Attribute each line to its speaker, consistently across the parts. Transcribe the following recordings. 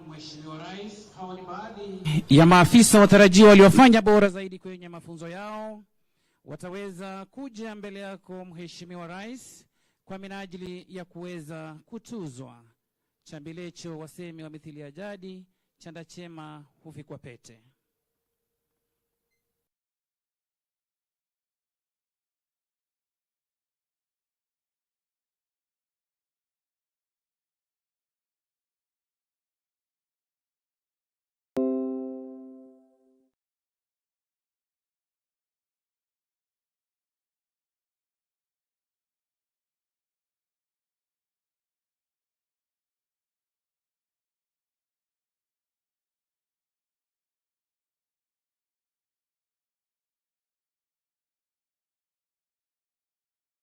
Speaker 1: Mheshimiwa Rais, hawa ni baadhi ya maafisa watarajiwa waliofanya bora zaidi kwenye mafunzo yao. Wataweza kuja mbele yako Mheshimiwa Rais kwa minajili ya kuweza kutuzwa. Chambilecho wasemi wa mithili ya jadi, chanda chema huvikwa pete.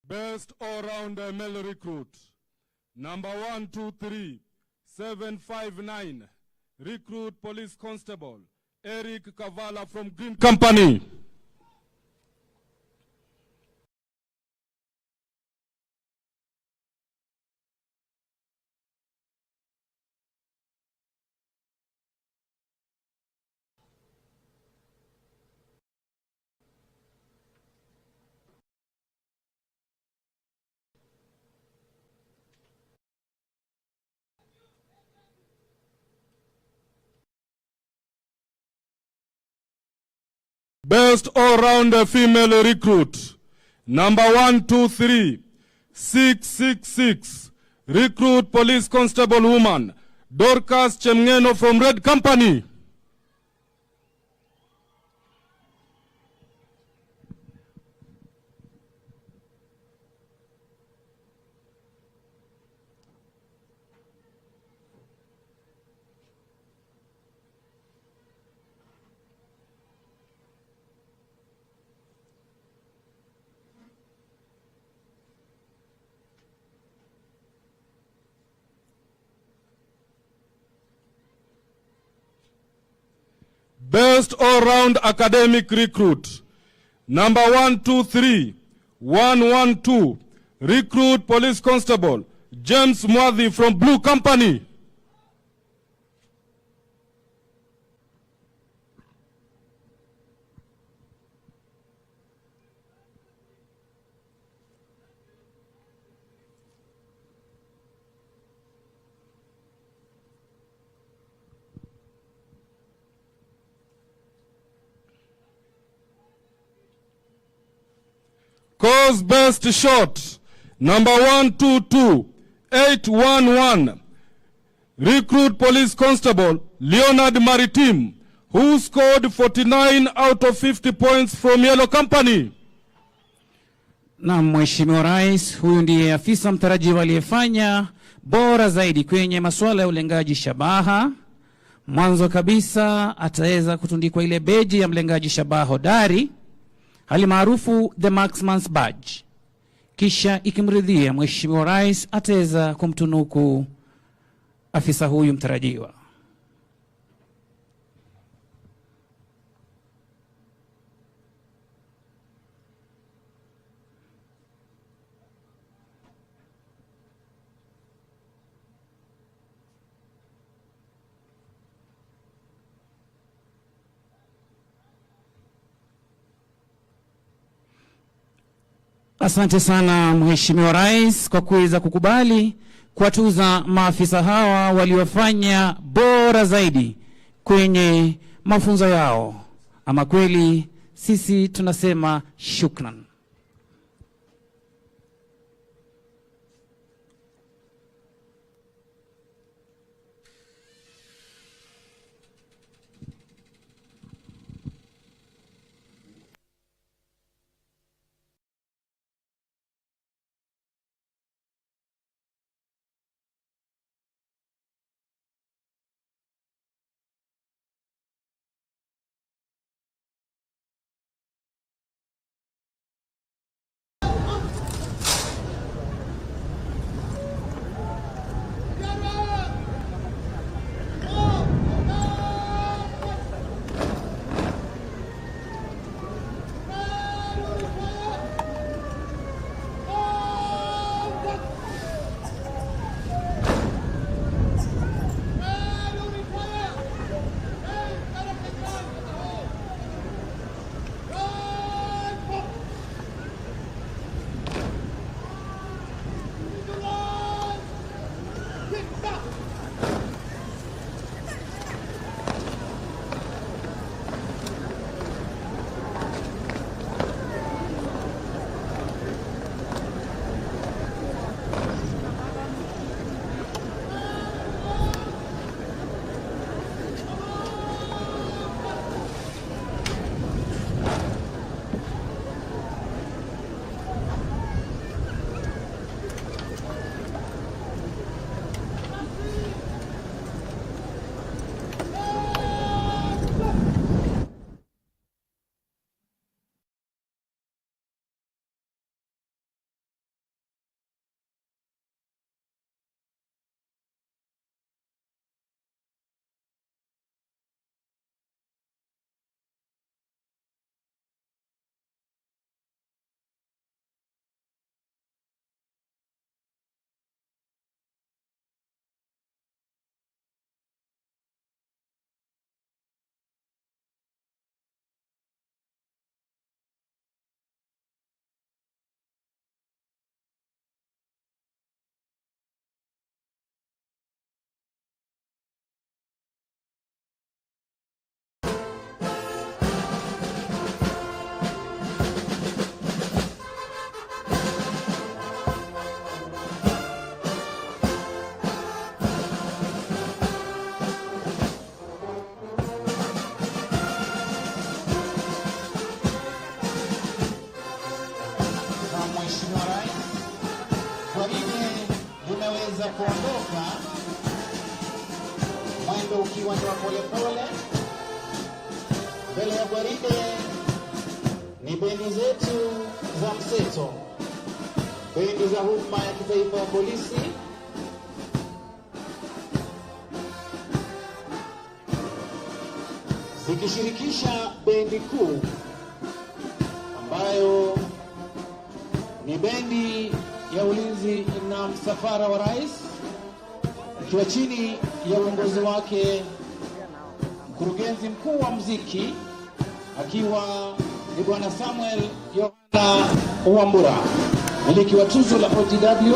Speaker 2: Best all-round male recruit. Number 123, 759. Recruit Police Constable Eric Kavala from Green Company. Best all-round female recruit. Number 123, 666. Recruit Police Constable Woman Dorcas Chemngeno from Red Company. Best all-round academic recruit. Number 123, 112. Recruit Police Constable James Mwadhi from Blue Company. Cause best shot. Number 122, 811. Recruit Police Constable Leonard Maritim, who scored 49 out of 50 points from Yellow Company.
Speaker 1: Na Mheshimiwa Rais, huyu ndiye afisa mtarajiwa aliyefanya bora zaidi kwenye masuala ya ulengaji shabaha. Mwanzo kabisa ataweza kutundikwa ile beji ya mlengaji shabaha hodari, hali maarufu the marksman's badge. Kisha ikimridhia Mheshimiwa Rais ataweza kumtunuku afisa huyu mtarajiwa. Asante sana Mheshimiwa Rais kwa kuweza kukubali kuwatuza maafisa hawa waliofanya bora zaidi kwenye mafunzo yao. Ama kweli sisi tunasema shukran.
Speaker 3: Mheshimiwa Rais, gwaride linaweza kuondoka, mwendo ukiwa ni wa polepole. Mbele ya gwaride ni bendi zetu za mseto, bendi za huduma ya kitaifa ya polisi, zikishirikisha bendi kuu ambayo ni bendi ya ulinzi na msafara wa rais, ikiwa chini ya uongozi wake mkurugenzi mkuu wa muziki akiwa ni Bwana Samuel Yohana Wambura, miliki wa tuzo la OTW,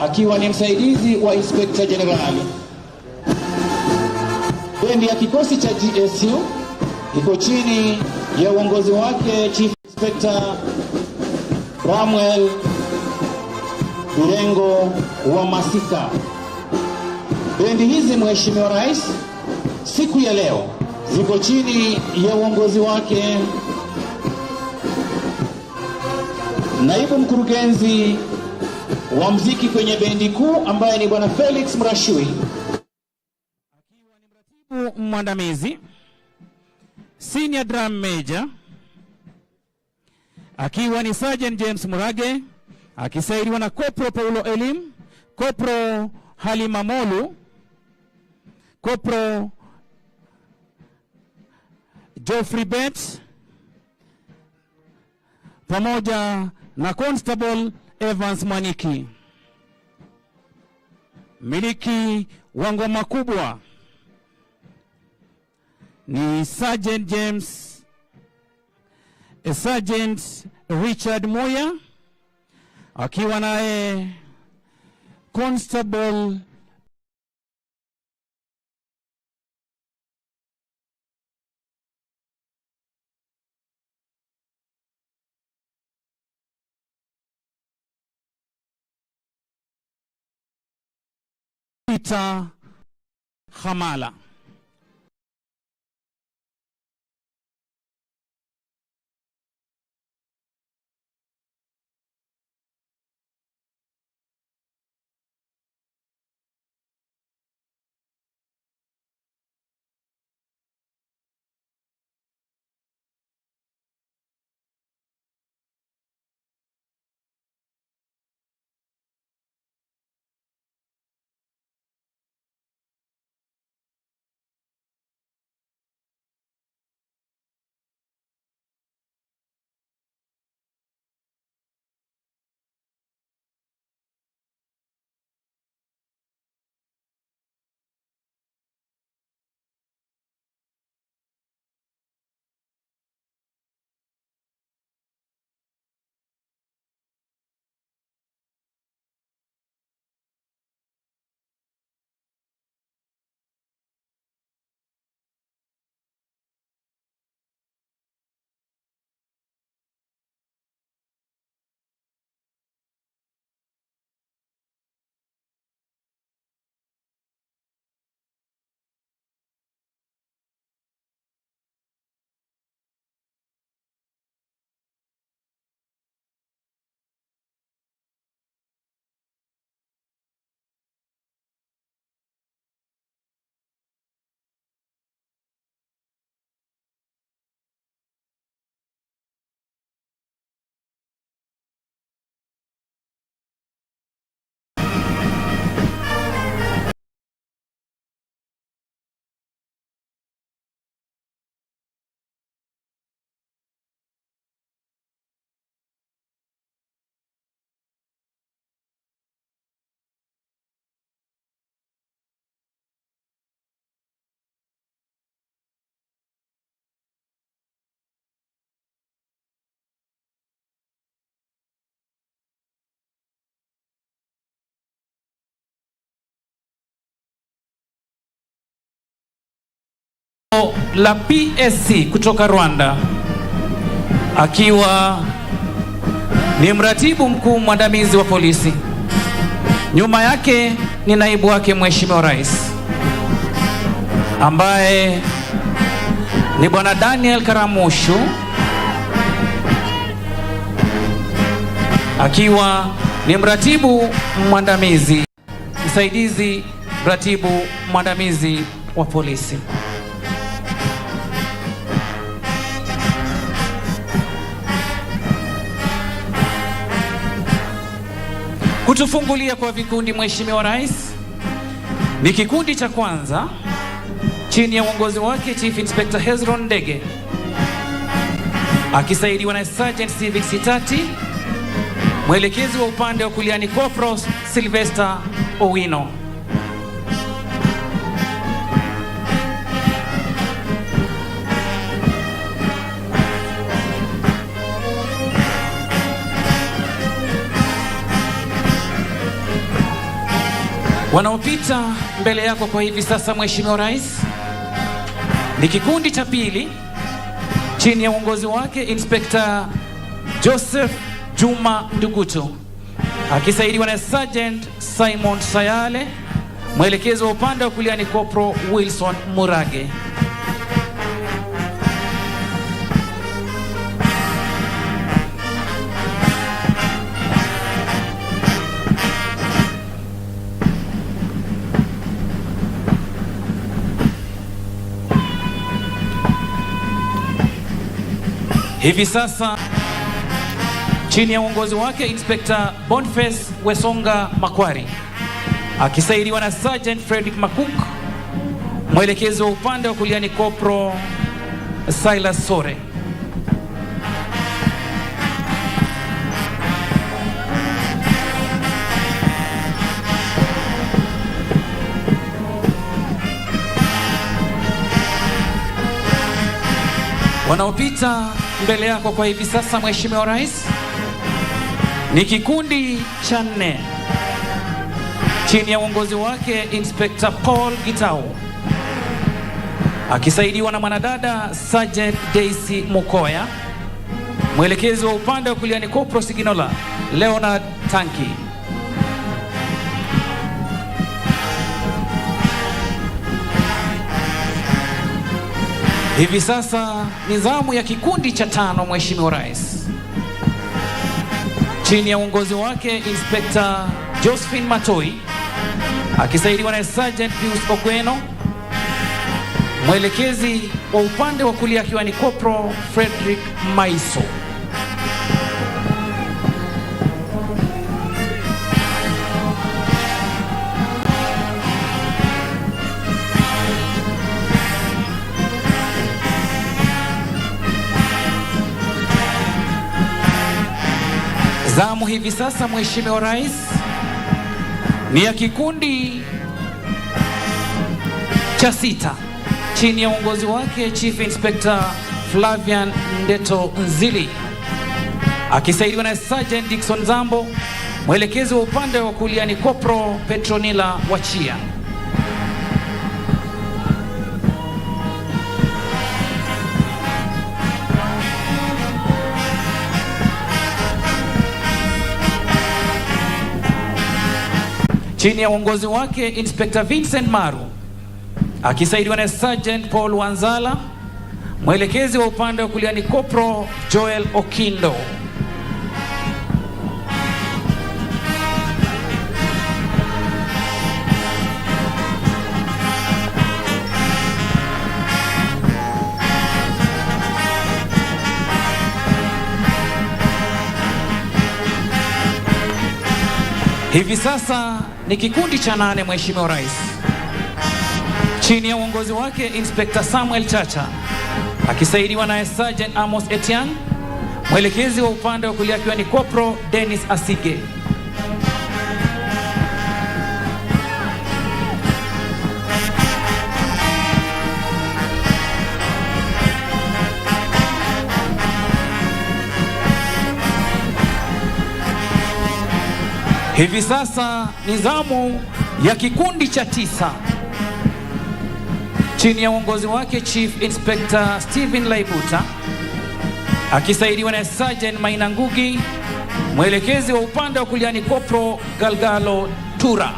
Speaker 3: akiwa ni msaidizi wa Inspector General. Bendi ya kikosi cha GSU iko chini ya uongozi wake Chief Inspector Samuel Birengo wa Masika. Bendi hizi, Mheshimiwa Rais, siku ya leo ziko chini ya uongozi wake naibu mkurugenzi wa muziki kwenye bendi kuu ambaye ni Bwana Felix Mrashui,
Speaker 1: akiwa ni mratibu mwandamizi Senior Drum Major, akiwa ni Sergeant James Murage, akisaidiwa na Kopro Paulo Elim, Kopro Halima Molu, Kopro Geoffrey Bet, pamoja na Constable Evans Mwaniki. Miliki wa ngoma kubwa ni Sergeant Richard Moya, akiwa naye Constable Peter Hamala. La PSC kutoka Rwanda, akiwa ni mratibu mkuu mwandamizi wa polisi. Nyuma yake ni naibu wake Mheshimiwa Rais ambaye ni Bwana Daniel Karamushu, akiwa ni mratibu mwandamizi msaidizi mratibu mwandamizi wa polisi. Kutufungulia kwa vikundi, Mheshimiwa Rais, ni kikundi cha kwanza chini ya uongozi wake Chief Inspector Hezron Ndege akisaidiwa na Sergeant Civic Sitati, mwelekezi wa upande wa kulia ni Corporal Sylvester Owino. Wanaopita mbele yako kwa hivi sasa, Mheshimiwa Rais, ni kikundi cha pili chini ya uongozi wake Inspector Joseph Juma Ndugutu akisaidiwa na Sergeant Simon Sayale, mwelekezi wa upande wa kulia ni Corporal Wilson Murage. Hivi sasa chini ya uongozi wake Inspector Boniface Wesonga Makwari akisaidiwa na Sergeant Frederick Makuk, mwelekezi wa upande wa kulia ni Corporal Silas Sore. Wanaopita mbele yako kwa hivi sasa, Mheshimiwa Rais, ni kikundi cha nne chini ya uongozi wake Inspector Paul Gitau akisaidiwa na mwanadada Sergeant Daisy Mukoya, mwelekezi wa upande wa kulia ni Corporal Siginola Leonard Tanki. Hivi sasa ni zamu ya kikundi cha tano, Mheshimiwa Rais, chini ya uongozi wake Inspector Josephine Matoi akisaidiwa na Sergeant Pius Okweno, mwelekezi wa upande wa kulia akiwa ni Corporal Frederick Maiso. Zamu hivi sasa, Mheshimiwa Rais, ni ya kikundi cha sita chini ya uongozi wake Chief Inspector Flavian Ndeto Nzili akisaidiwa na Sergeant Dickson Zambo, mwelekezi wa upande wa kulia ni Corporal Petronila Wachia. Chini ya uongozi wake Inspector Vincent Maru akisaidiwa na Sergeant Paul Wanzala, mwelekezi wa upande wa kulia ni Corporal Joel Okindo. Hivi sasa ni kikundi cha nane, Mheshimiwa Rais, chini ya uongozi wake Inspector Samuel Chacha akisaidiwa na Sergeant Amos Etian, mwelekezi wa upande wa kulia akiwa ni Corporal Dennis Asige. Hivi sasa ni zamu ya kikundi cha tisa chini ya uongozi wake Chief Inspector Stephen Laibuta akisaidiwa na Sergeant Maina Ngugi, mwelekezi wa upande wa kulia ni Corporal Galgalo Tura.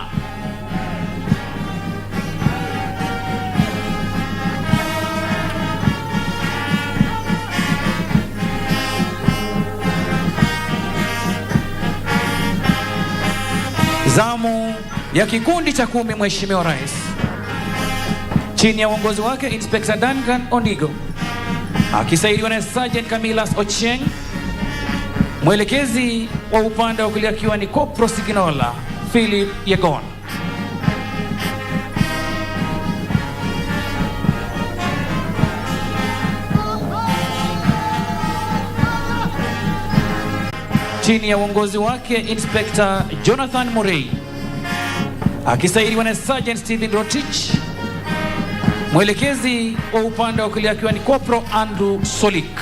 Speaker 1: Zamu ya kikundi cha 10 Mheshimiwa Rais chini ya uongozi wake Inspector Duncan Ondigo akisaidiwa na Sergeant Camillus Ochieng, mwelekezi wa upande wa kulia akiwa ni Kopro Siginola Philip Yegon. Chini ya uongozi wake Inspector Jonathan Murray akisaidiwa na Sergeant Stephen Rotich, mwelekezi wa upande wa kulia akiwa ni Kopro Andrew Solik.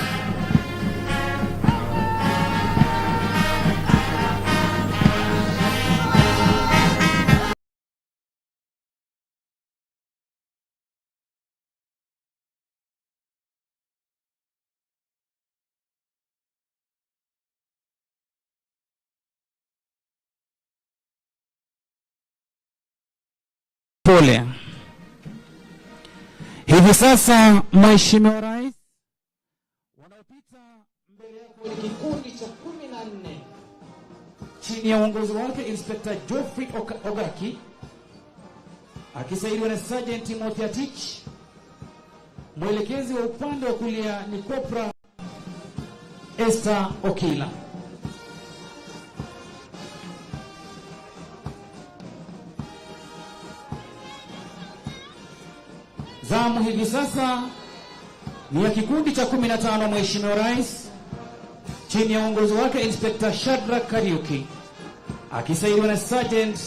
Speaker 1: Pole. Hivi sasa Mheshimiwa Rais, wanaopita mbele yako ni kikundi cha 14 chini ya uongozi wake Inspector Geoffrey Ogaki akisaidiwa na Sergeant Timothy Atich, mwelekezi wa upande wa kulia ni Kopra Esther Okila. Zamu hivi sasa ni ya kikundi cha 15 Mheshimiwa Rais chini ya uongozi wake Inspector Shadrack Kariuki akisaidiwa na Sergeant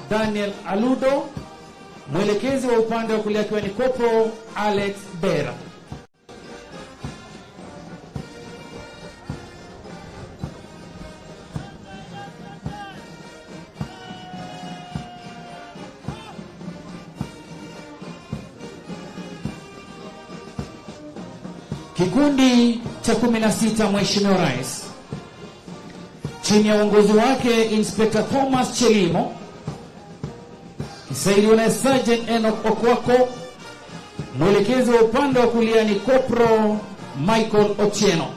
Speaker 1: Daniel Aludo, mwelekezi wa upande wa kulia akiwa ni Kopro Alex Bera. Kikundi cha 16 Mheshimiwa Rais chini ya uongozi wake Inspector Thomas Chelimo kisaidiwa na Sergeant Enoch Okwako, mwelekezi wa upande wa kulia ni Kopro Michael Otieno.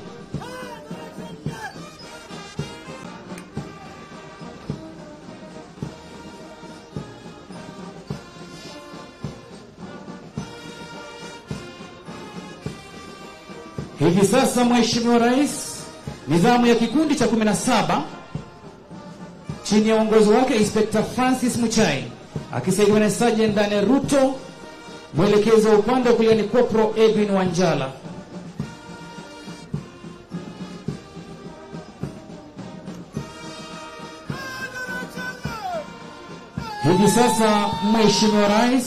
Speaker 1: Hivi sasa Mheshimiwa Rais, nidhamu ya kikundi cha 17 chini ya uongozi wake Inspector Francis Muchai akisaidiwa na Sergeant Daniel Ruto, mwelekezi wa upande wa kulia ni Kopro Edwin Wanjala. Hivi sasa Mheshimiwa Rais,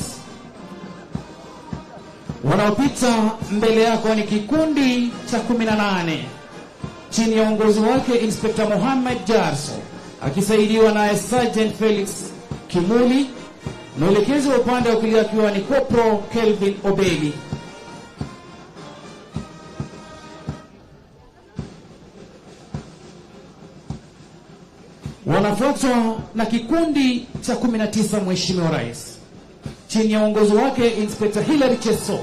Speaker 1: wanaopita mbele yako ni kikundi cha 18 chini ya uongozi wake Inspector Mohamed Jarso akisaidiwa na Sergeant Felix Kimuli, mwelekezi wa upande wa kulia akiwa ni Kopro Kelvin Obeli. Wanafuatwa na kikundi cha 19 Mheshimiwa Rais chini ya uongozi wake Inspector Hilary Cheso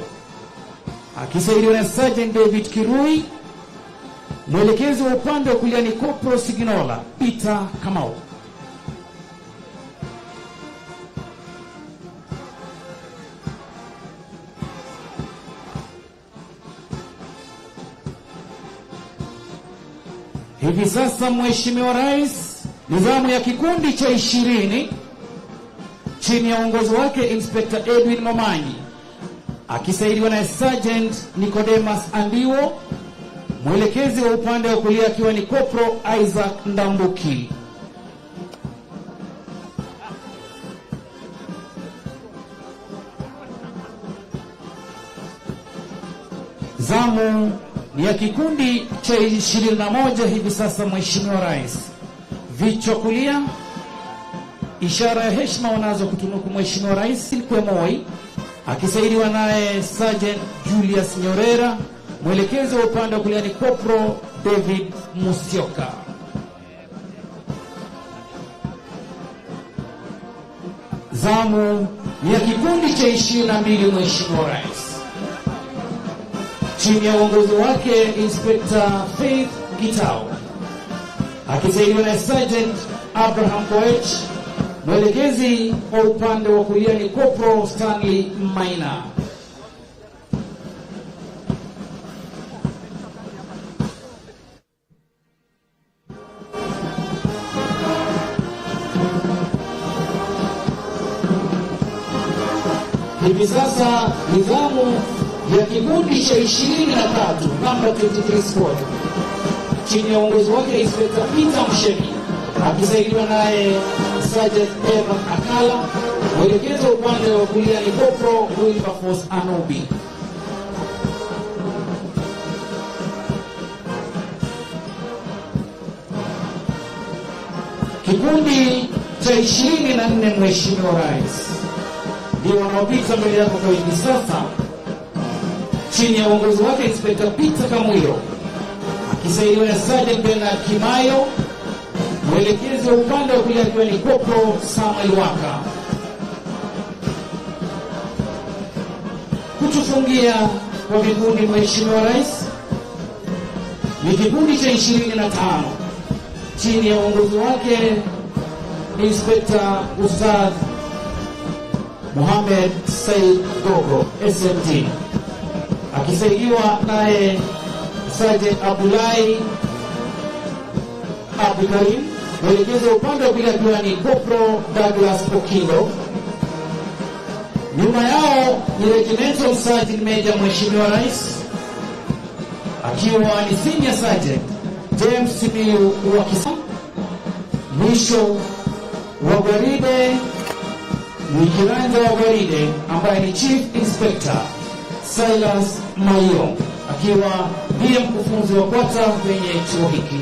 Speaker 1: akisaidiwa na Sergeant David Kirui, mwelekezi wa upande wa kulia ni Kopro Siginola Peter Kamau. Hivi sasa Mheshimiwa Rais, nidhamu ya kikundi cha 20 chini ya uongozi wake Inspector Edwin Momanyi akisaidiwa na Sergeant Nicodemus Andiwo, mwelekezi wa upande wa kulia akiwa ni Kopro Isaac Ndambuki. Zamu ni ya kikundi cha 21 hivi sasa Mheshimiwa Rais. Vichwa kulia, ishara ya heshima wanazo kutunuku Mheshimiwa Rais Silkwe Moi akisaidiwa naye Sergeant Julius Nyorera, mwelekezi wa upande wa kulia ni Kopro David Musyoka. Zamu ni ya kikundi cha 22 Mheshimiwa Rais chini ya uongozi wake Inspector Faith Gitao akisaidiwa na Sergeant Abraham Koech, Mwelekezi kwa upande wa kulia ni Kopro Stanley Maina. Hivi sasa nidhamu ya kikundi cha 23 namba 23 squad chini ya uongozi wake Inspector Peter Mshemi akisaidiwa naye Sergeant Evan Akala. Mwelekezo upande wa kulia ni Kopro Wilberforce Anobi. Kikundi cha 24 Mheshimiwa Rais ndio wanaopita mbele yako kwa hivi sasa chini ya uongozi wake Inspector Peter Kamwiro akisaidiwa na Sergeant Bernard Kimayo. Mwelekezi wa upande wa kulia akiwa ni Kopro Samuel Waka. Kutufungia kwa vikundi Mheshimiwa Rais ni kikundi cha 25 chini ya uongozi wake Inspector Ustadh Mohamed Said Gogo SMT akisaidiwa naye Sergeant Abdullahi Abdikarim. Mwelekezo upande wa kulia akiwa ni Kopro Douglas Okindo. Nyuma yao ni Regimental Sergeant Major Mheshimiwa Rais akiwa ni Senior Sergeant James Simiyu wa Kisa. Mwisho wa gwaride ni kiranja wa gwaride ambaye ni Chief Inspector Silas Mayo akiwa ndiye mkufunzi wa kwata kwenye chuo hiki.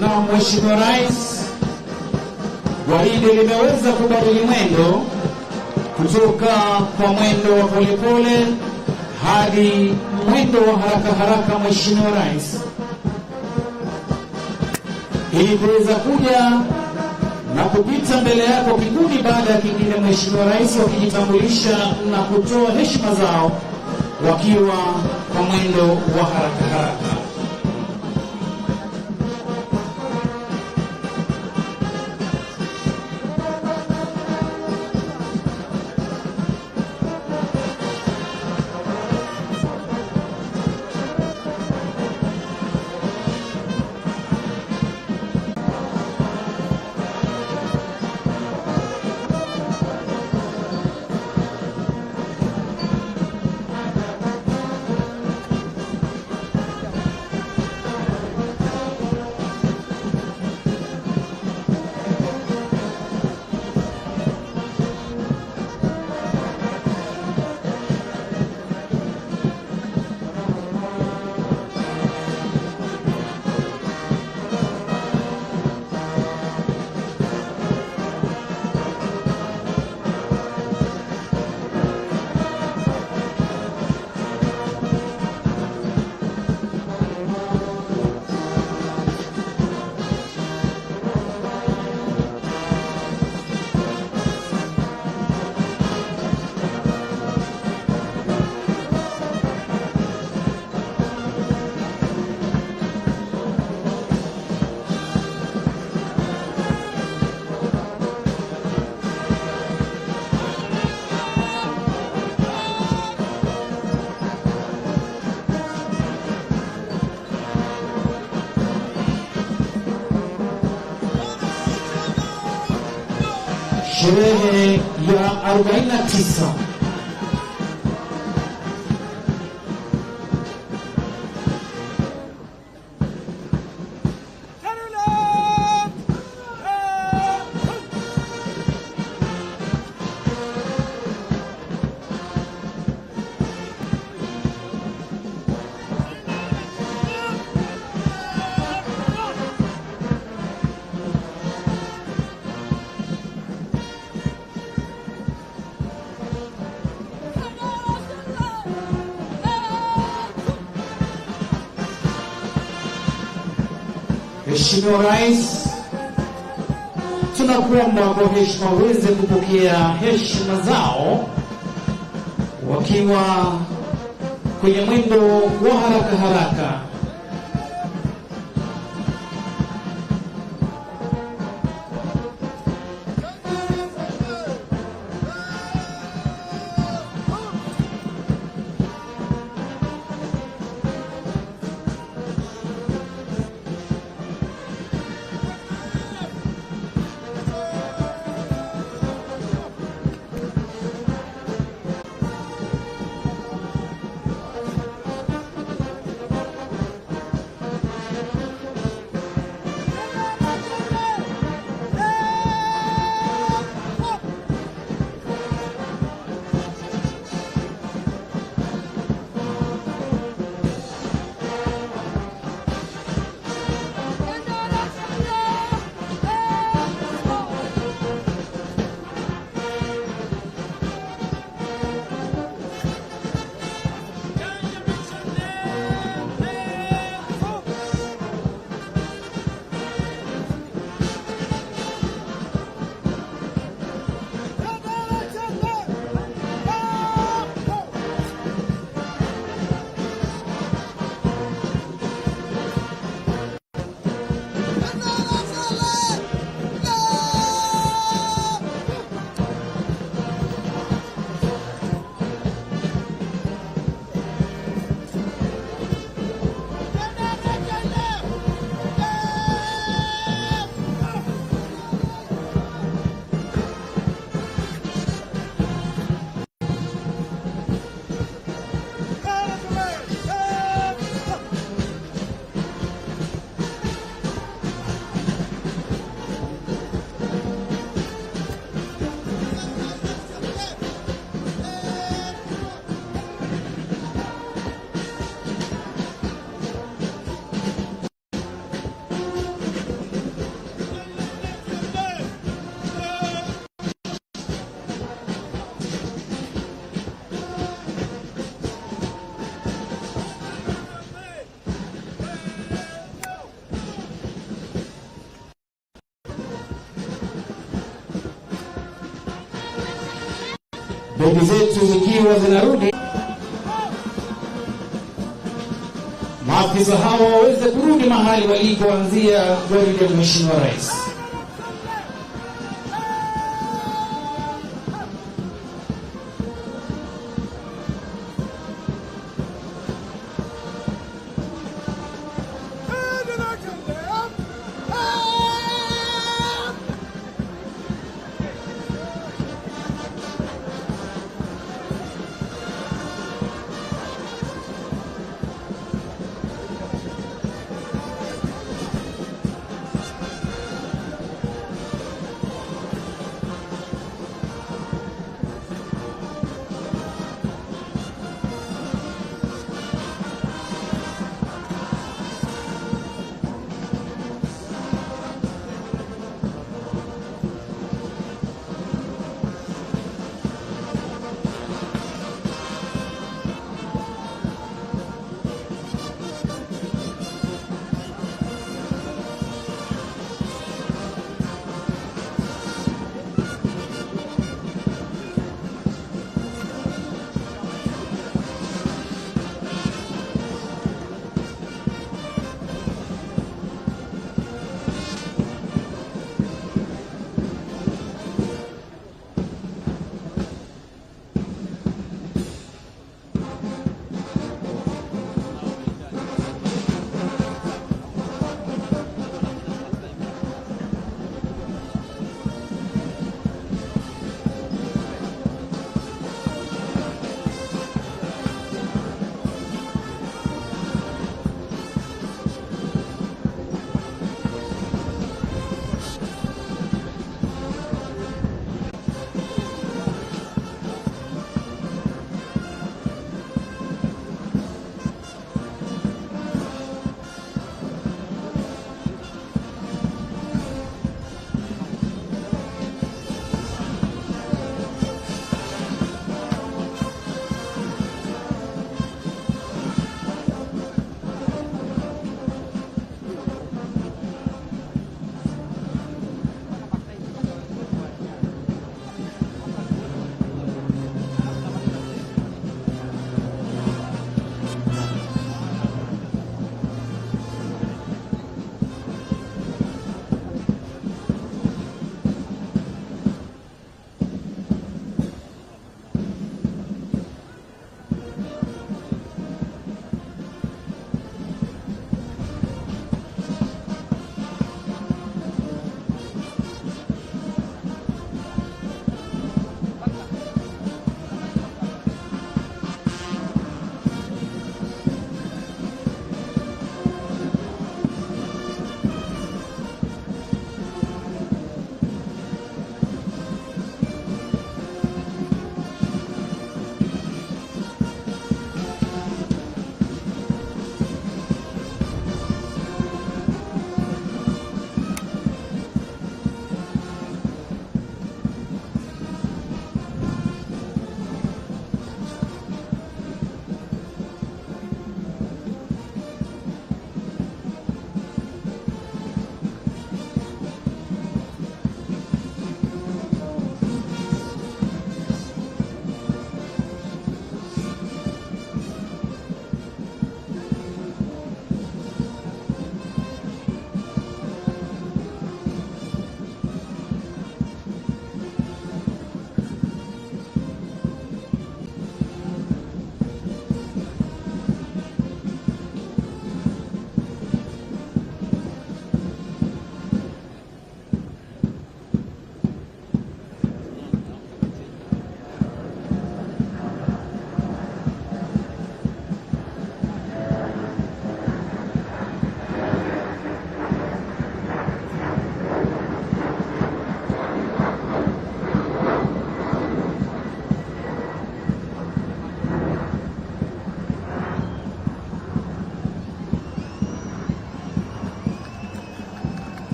Speaker 1: Na Mheshimiwa Rais, gwaride limeweza kubadili mwendo kutoka kwa mwendo wa polepole hadi mwendo wa haraka haraka, Mheshimiwa Rais, ili kuweza kuja na kupita mbele yako kikundi baada ya kingine, Mheshimiwa Rais, wakijitambulisha na kutoa heshima zao wakiwa kwa mwendo wa haraka haraka.
Speaker 3: sherehe ya 49 Mheshimiwa Rais, tunakuomba kwa heshima uweze kupokea heshima zao wakiwa kwenye mwendo wa haraka haraka. Bendi zetu zikiwa zinarudi, maafisa hawa waweze kurudi mahali walikoanzia gwaride ya Mheshimiwa Rais.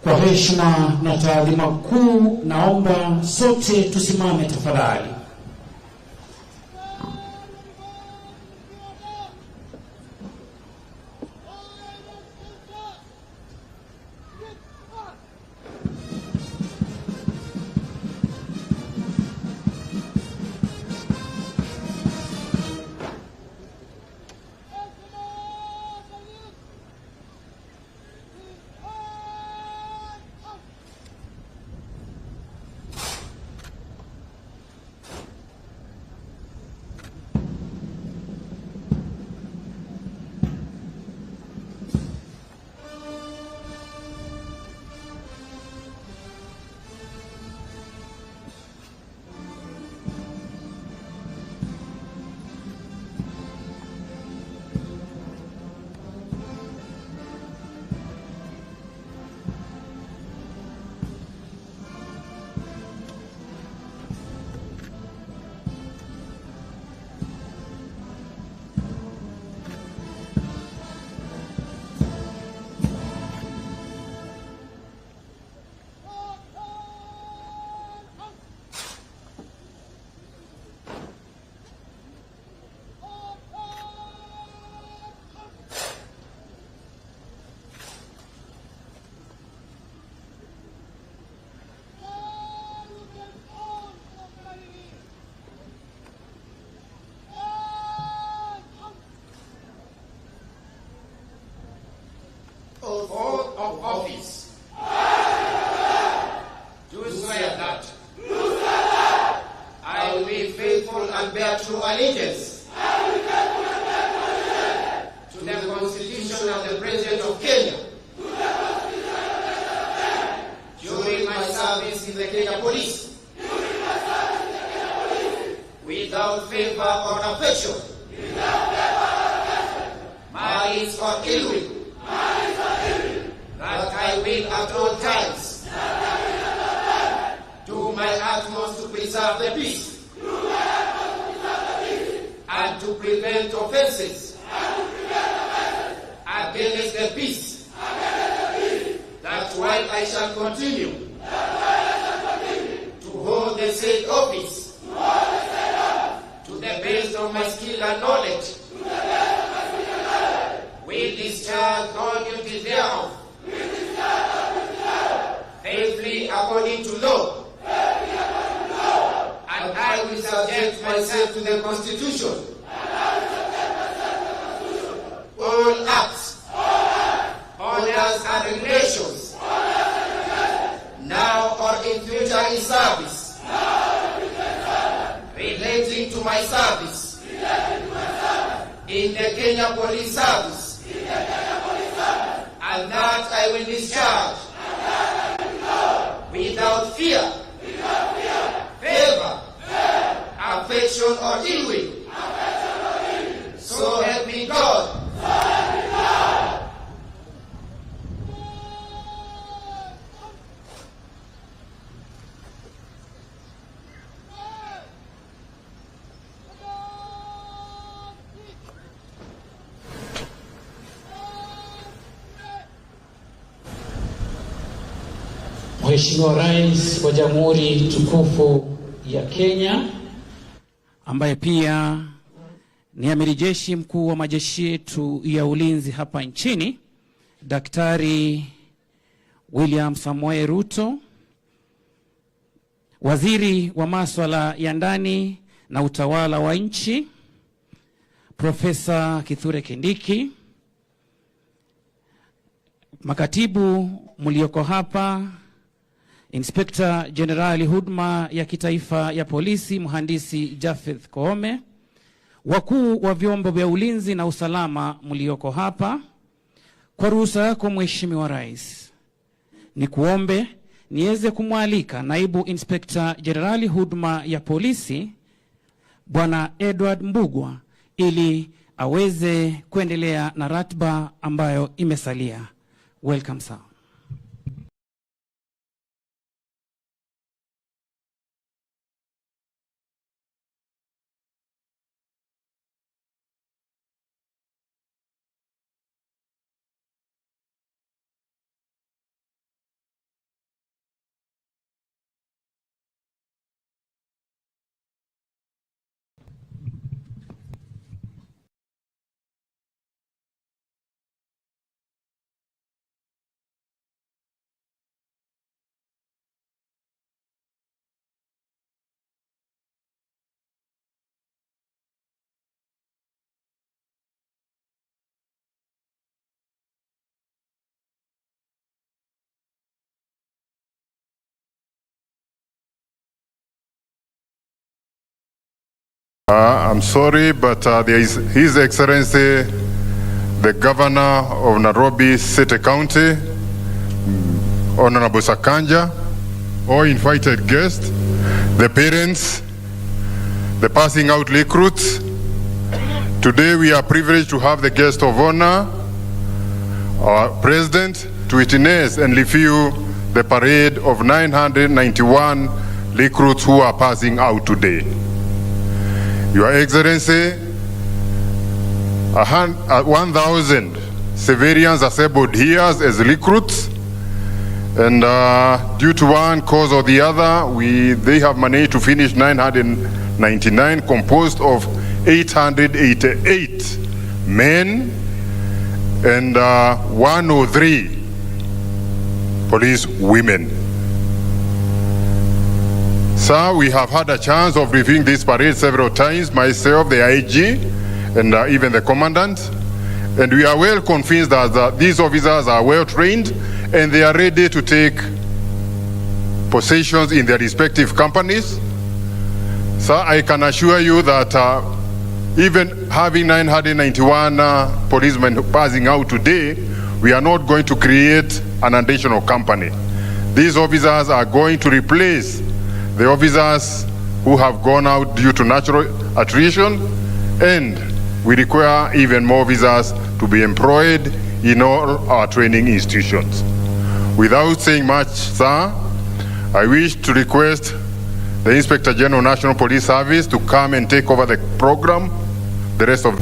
Speaker 1: Kwa heshima na taadhima kuu, naomba sote tusimame tafadhali.
Speaker 4: Oath of office. Do swear that I will be faithful and bear true allegiance to the Constitution of the President of Kenya during my service in the Kenya Police, without favor or affection, malice or ill will, that I will at all times do my utmost to preserve the peace and to prevent offenses against the peace, that while I shall continue to hold the said office to the best of my skill and knowledge, will discharge all duties thereof faithfully according to law, and I will subject myself to the Constitution, all acts, orders and regulations, now or in future in service, relating to my service in the Kenya Police Service, and that I will discharge without fear, favor, affection or ill will. So help me God.
Speaker 1: Mheshimiwa Rais wa Jamhuri Tukufu ya Kenya, ambaye pia ni Amiri Jeshi Mkuu wa majeshi yetu ya ulinzi hapa nchini, Daktari William Samoei Ruto, Waziri wa Masuala ya Ndani na Utawala wa Nchi, Profesa Kithure Kindiki, makatibu mlioko hapa, Inspector Generali Huduma ya Kitaifa ya Polisi, Mhandisi Jafeth Koome, wakuu wa vyombo vya ulinzi na usalama mlioko hapa, kwa ruhusa yako Mheshimiwa Rais, ni kuombe niweze kumwalika Naibu Inspector Generali Huduma ya Polisi, Bwana Edward Mbugwa, ili aweze kuendelea na ratiba ambayo imesalia. Welcome sir.
Speaker 5: I'm sorry, but there is His Excellency, the Governor of Nairobi City County, Honorable Sakanja, all invited guests, the parents, the passing out recruits. Today we are privileged to have the guest of honor, our President, to witness and review the parade of 991 recruits who are passing out today. Your Excellency, 1,000 civilians assembled here as recruits, and due to one cause or the other, they have managed to finish 999, composed of 888 men and 103 police women. Sir, we have had a chance of reviewing this parade several times, myself, the IG, and even the commandant, and we are well convinced that these officers are well trained and they are ready to take positions in their respective companies. Sir, I can assure you that even having 991 policemen passing out today, we are not going to create an additional company. These officers are going to replace the officers who have gone out due to natural attrition, and we require even more officers to be employed in all our training institutions. Without saying much, sir, I wish to request the Inspector General National Police Service to come and take over the program, the rest of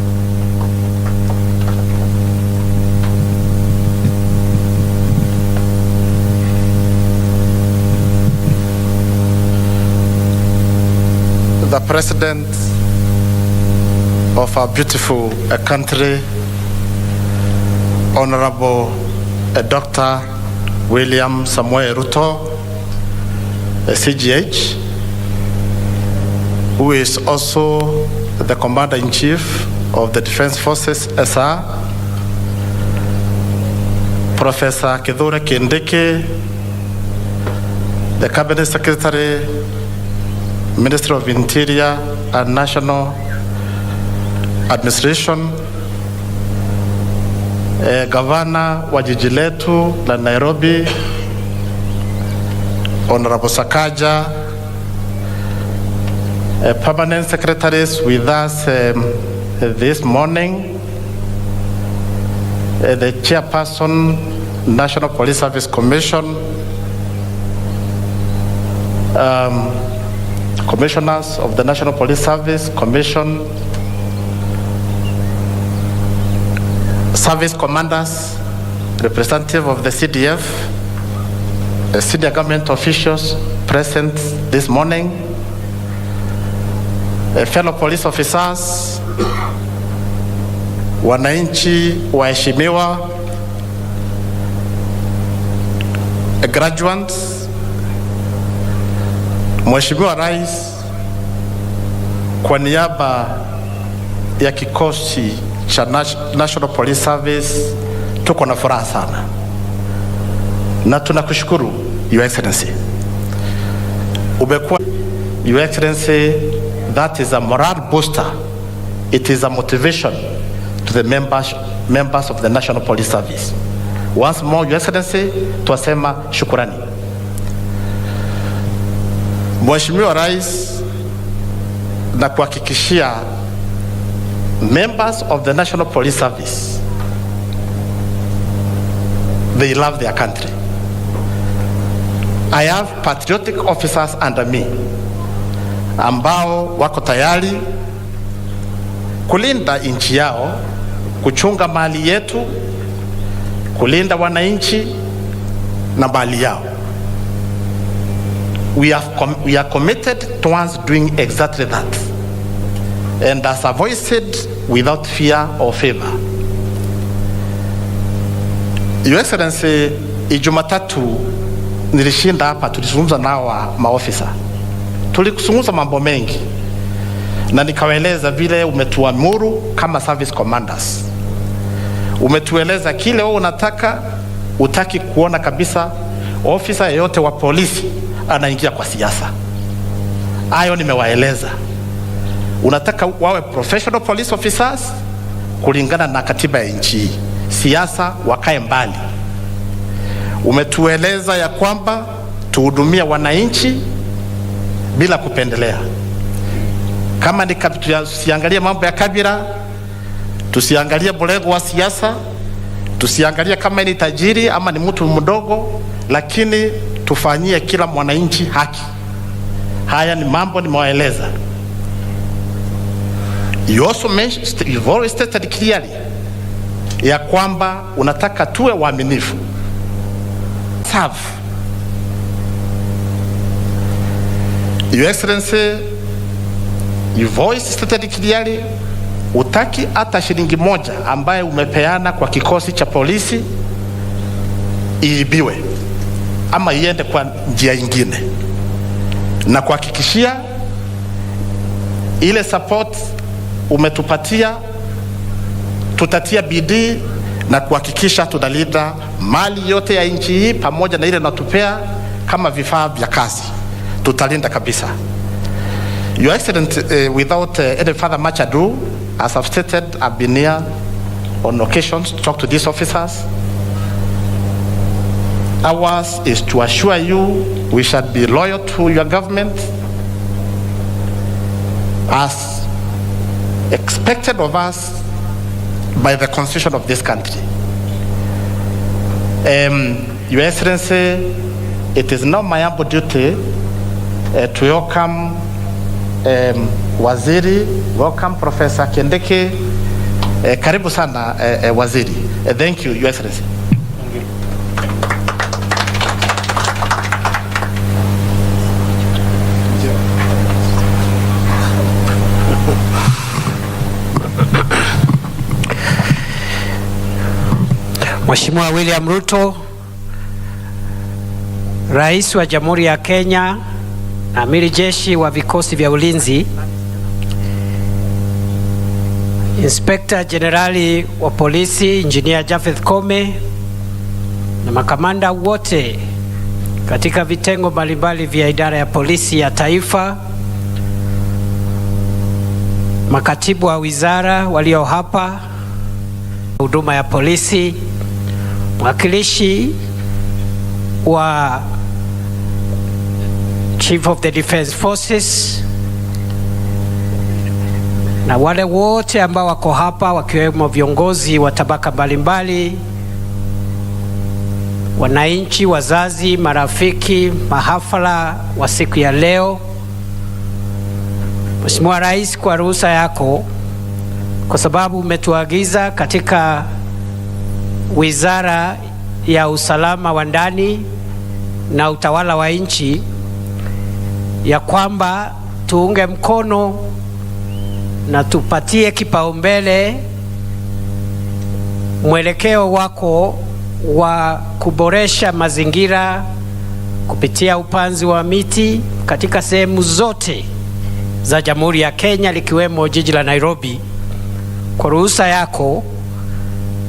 Speaker 6: the President of our beautiful country, Honorable Dr. William Samoei Ruto, CGH, who is also the Commander-in-Chief of the Defense Forces, SR, Professor Kithure Kindiki, the Cabinet Secretary, Minister of Interior and National Administration, Governor wa jiji letu la Nairobi, Honorable Sakaja, permanent secretaries with us this morning, the Chairperson, National Police Service Commission, Commissioners of the National Police Service Commission, service commanders, representative of the CDF, senior government officials present this morning, fellow police officers, wananchi waheshimiwa, graduates, Mheshimiwa Rais, kwa niaba ya kikosi cha National Police Service, tuko na furaha sana na tunakushukuru Your Excellency. Your Excellency, that is a morale booster. It is a motivation to the members of the National Police Service. Once more, Your Excellency, tuwasema shukurani. Mheshimiwa Rais, na kuhakikishia members of the National Police Service, they love their country. I have patriotic officers under me ambao wako tayari kulinda nchi yao, kuchunga mali yetu, kulinda wananchi na mali yao. We are committed towards doing exactly that, and as I've always said, without fear or favor. Your Excellency, Ijumatatu nilishinda hapa, tulizungumza nao maofisa, tulizungumza mambo mengi na nikawaeleza vile umetuamuru kama service commanders. Umetueleza kile wewe unataka, utaki kuona kabisa ofisa yeyote wa polisi anaingia kwa siasa. Hayo nimewaeleza. Unataka wawe professional police officers kulingana na katiba ya nchi. Siasa wakae mbali. Umetueleza ya kwamba tuhudumia wananchi bila kupendelea. Kama ni tusiangalie mambo ya kabila, tusiangalie mlengo wa siasa, tusiangalie kama ni tajiri ama ni mtu mdogo, lakini tufanyie kila mwananchi haki. Haya ni mambo nimewaeleza. You've always stated clearly ya kwamba unataka tuwe waaminifu. Serve. Your Excellency, you've always stated clearly utaki hata shilingi moja ambaye umepeana kwa kikosi cha polisi iibiwe ama iende kwa njia nyingine, na kuhakikishia ile support umetupatia tutatia bidii na kuhakikisha tunalinda mali yote ya nchi hii pamoja na ile natupea kama vifaa vya kazi. Tutalinda kabisa. Your Excellency, without any further much ado, as I've stated, I've been here on occasions to talk to these officers. Ours is to assure you we shall be loyal to your government as expected of us by the constitution of this country. Your Excellency, it is now my humble duty to welcome Waziri. Welcome Professor Kindiki. Karibu sana Waziri. Thank you, Your Excellency. Thank you.
Speaker 7: Mheshimiwa William Ruto, Rais wa Jamhuri ya Kenya, Amiri Jeshi wa vikosi vya ulinzi, Inspector Generali wa polisi Engineer Japheth Kome na makamanda wote katika vitengo mbalimbali vya idara ya polisi ya taifa, makatibu wa wizara walio hapa, huduma ya polisi, mwakilishi wa Chief of the Defense Forces na wale wote ambao wako hapa wakiwemo viongozi wa tabaka mbalimbali, wananchi, wazazi, marafiki, mahafala wa siku ya leo. Mheshimiwa Rais, kwa ruhusa yako, kwa sababu umetuagiza katika Wizara ya Usalama wa Ndani na Utawala wa Nchi ya kwamba tuunge mkono na tupatie kipaumbele mwelekeo wako wa kuboresha mazingira kupitia upanzi wa miti katika sehemu zote za Jamhuri ya Kenya likiwemo jiji la Nairobi. Kwa ruhusa yako,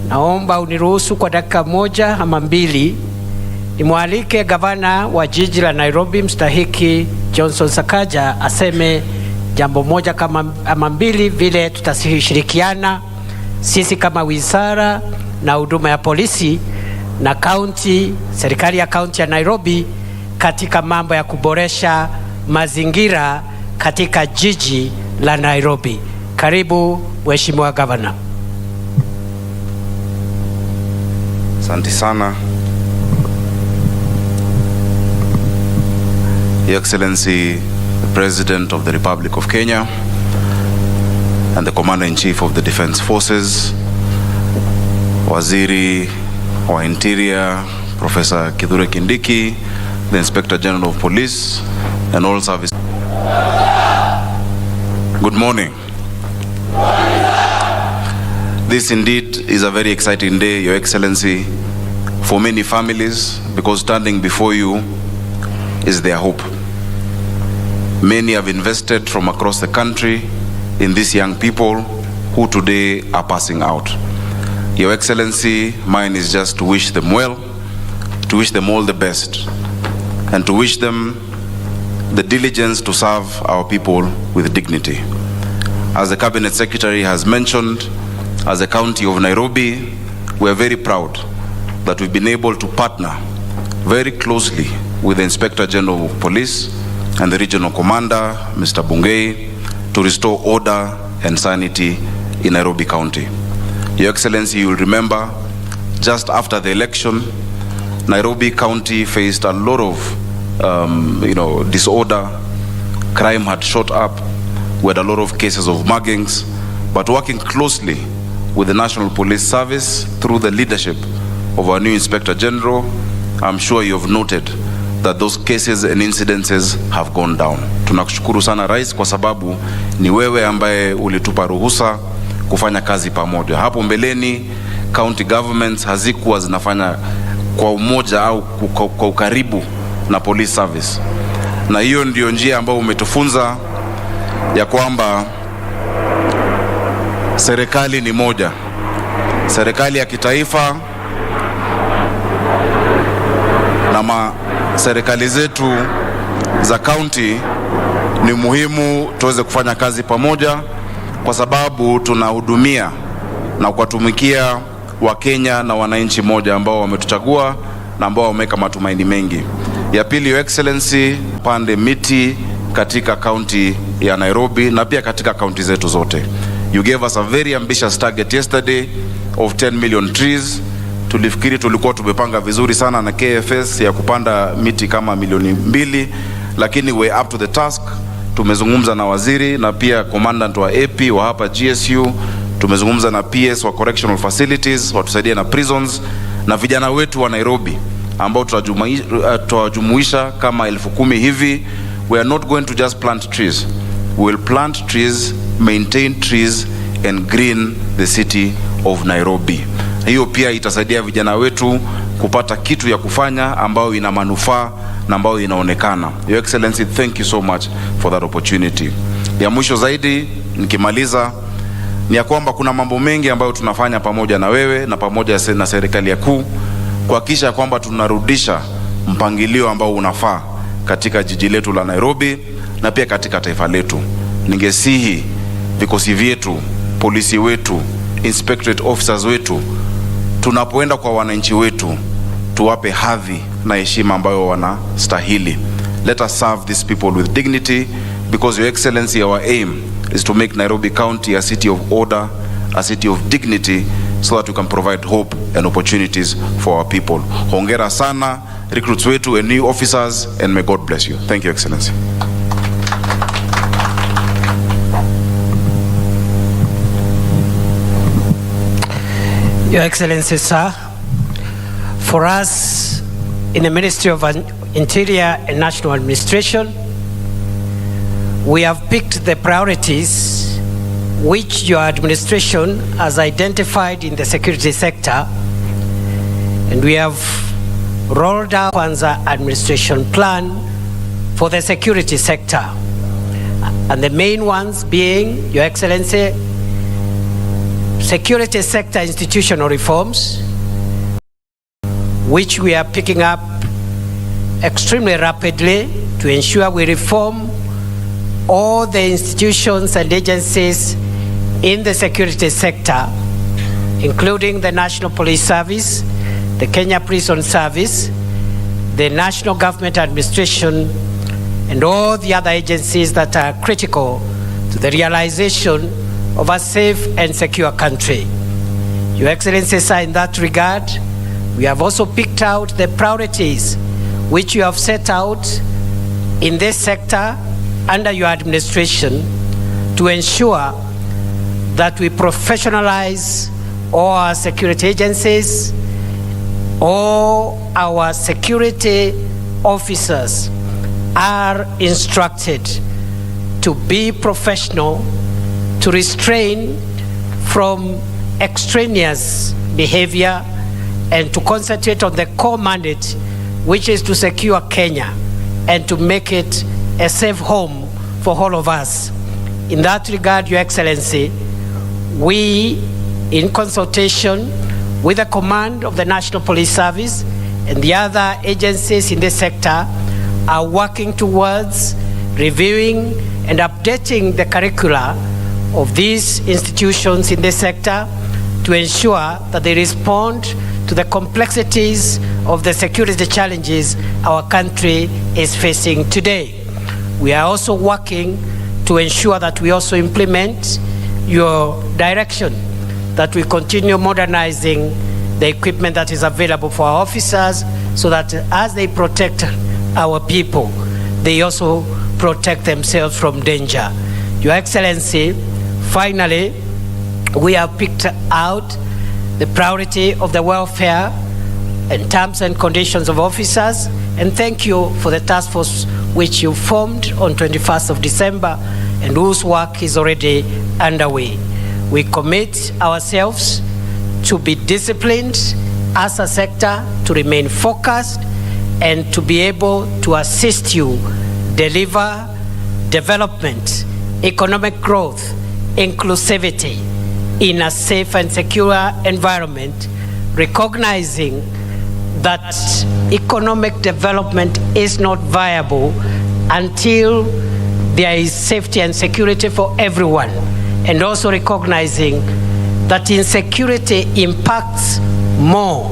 Speaker 7: naomba uniruhusu kwa dakika moja ama mbili nimwalike gavana wa jiji la Nairobi mstahiki Johnson Sakaja aseme jambo moja ama mbili, vile tutashirikiana sisi kama wizara na huduma ya polisi na county, serikali ya county ya Nairobi katika mambo ya kuboresha mazingira katika jiji la Nairobi. Karibu Mheshimiwa Gavana.
Speaker 8: Asante sana. Your Excellency, the President of the Republic of Kenya and the Commander-in-Chief of the Defense Forces, Waziri wa Interior, Professor Kithure Kindiki, the Inspector General of Police, and all service. Good morning. This indeed is a very exciting day, Your Excellency, for many families, because standing before you is their hope. Many have invested from across the country in these young people who today are passing out. Your Excellency, mine is just to wish them well, to wish them all the best, and to wish them the diligence to serve our people with dignity. As the Cabinet Secretary has mentioned, as the County of Nairobi, we are very proud that we've been able to partner very closely with the Inspector General of Police and the Regional Commander, Mr. Bungei, to restore order and sanity in Nairobi County. Your Excellency, you will remember, just after the election, Nairobi County faced a lot of disorder. Crime had shot up. We had a lot of cases of muggings, but working closely with the National Police Service through the leadership of our new Inspector General, I'm sure you have noted that those cases and incidences have gone down. Tunakushukuru sana Rais, kwa sababu ni wewe ambaye ulitupa ruhusa kufanya kazi pamoja. Hapo mbeleni county governments hazikuwa zinafanya kwa umoja au kwa ukaribu na police service, na hiyo ndio njia ambayo umetufunza ya kwamba serikali ni moja, serikali ya kitaifa na serikali zetu za county. Ni muhimu tuweze kufanya kazi pamoja, kwa sababu tunahudumia na kuwatumikia Wakenya na wananchi moja ambao wametuchagua na ambao wameweka matumaini mengi. Ya pili, Your Excellency, pande miti katika county ya Nairobi na pia katika county zetu zote. You gave us a very ambitious target yesterday of 10 million trees. Tulifikiri tulikuwa tumepanga vizuri sana na KFS ya kupanda miti kama 2,000,000, lakini we up to the task. Tumezungumza na waziri na pia commandant wa AP wa hapa GSU, tumezungumza na PS wa correctional facilities watusaidie na prisons, na vijana wetu wa Nairobi ambao tuwajumuisha kama 10,000 hivi. We are not going to just plant trees. We will plant trees, maintain trees and green the city of Nairobi. Hiyo pia itasaidia vijana wetu kupata kitu ya kufanya ambayo ina manufaa na ambayo inaonekana. Your Excellency, thank you so much for that opportunity. Ya mwisho zaidi nikimaliza ni ya kwamba kuna mambo mengi ambayo tunafanya pamoja na wewe na pamoja na serikali ya kuu kuhakikisha kwamba tunarudisha mpangilio ambao unafaa katika jiji letu la Nairobi na pia katika taifa letu. Ningesihi vikosi vyetu, polisi wetu, inspectorate officers wetu, tunapoenda kwa wananchi wetu, tuwape hadhi na heshima ambayo wanastahili. Let us serve these people with dignity, because Your Excellency, our aim is to make Nairobi County a city of order, a city of dignity, so that we can provide hope and opportunities for our people. Hongera sana recruits wetu and new officers, and may God bless you. Thank you, Excellency.
Speaker 7: Your Excellency, sir, for us in the Ministry of Interior and National Administration, we have picked the priorities which your administration has identified in the security sector, and we have rolled out Kwanza administration plan for the security sector, and the main ones being, Your Excellency, security sector institutional reforms, which we are picking up extremely rapidly to ensure we reform all the institutions and agencies in the security sector, including the National Police Service, the Kenya Prison Service, the National Government Administration, and all the other agencies that are critical to the realization of a safe and secure country. Your Excellency, sir, in that regard, we have also picked out the priorities which you have set out in this sector under your administration to ensure that we professionalize all our security agencies, all our security officers are instructed to be professional, to restrain from extraneous behavior, and to concentrate on the core mandate, which is to secure Kenya and to make it a safe home for all of us. In that regard, Your Excellency, we, in consultation with the command of the National Police Service and the other agencies in this sector, are working towards reviewing and updating the curricula of these institutions in this sector to ensure that they respond to the complexities of the security challenges our country is facing today. We are also working to ensure that we also implement your direction, that we continue modernizing the equipment that is available for our officers, so that as they protect our people, they also protect themselves from danger. Your Excellency, finally, we have picked out the priority of the welfare and terms and conditions of officers, and thank you for the task force which you formed on 21st of December and whose work is already underway. We commit ourselves to be disciplined as a sector, to remain focused, and to be able to assist you deliver development, economic growth, inclusivity in a safe and secure environment, recognizing that economic development is not viable until there is safety and security for everyone, and also recognizing that insecurity impacts more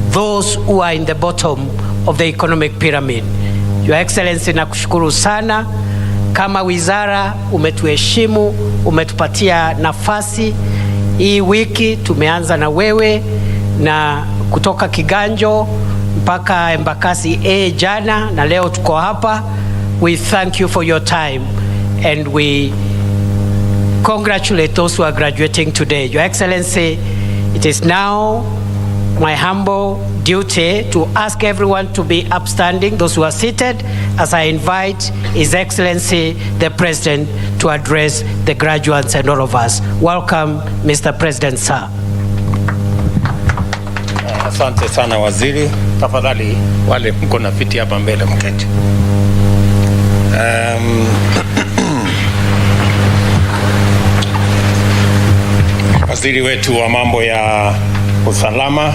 Speaker 7: those who are in the bottom of the economic pyramid. Your Excellency, nakushukuru sana. Kama wizara umetuheshimu, umetupatia nafasi. Hii wiki tumeanza na wewe, na kutoka Kiganjo mpaka Embakasi jana, na leo tuko hapa. We thank you for your time, and we congratulate those who are graduating today. Your Excellency, it is now my humble duty to ask everyone to be upstanding, those who are seated, as I invite His Excellency the President to address the graduates and all of us. Welcome, Mr. President, sir.
Speaker 9: Asante sana waziri. Tafadhali wale mko na viti hapa mbele mketi. Waziri wetu wa mambo ya usalama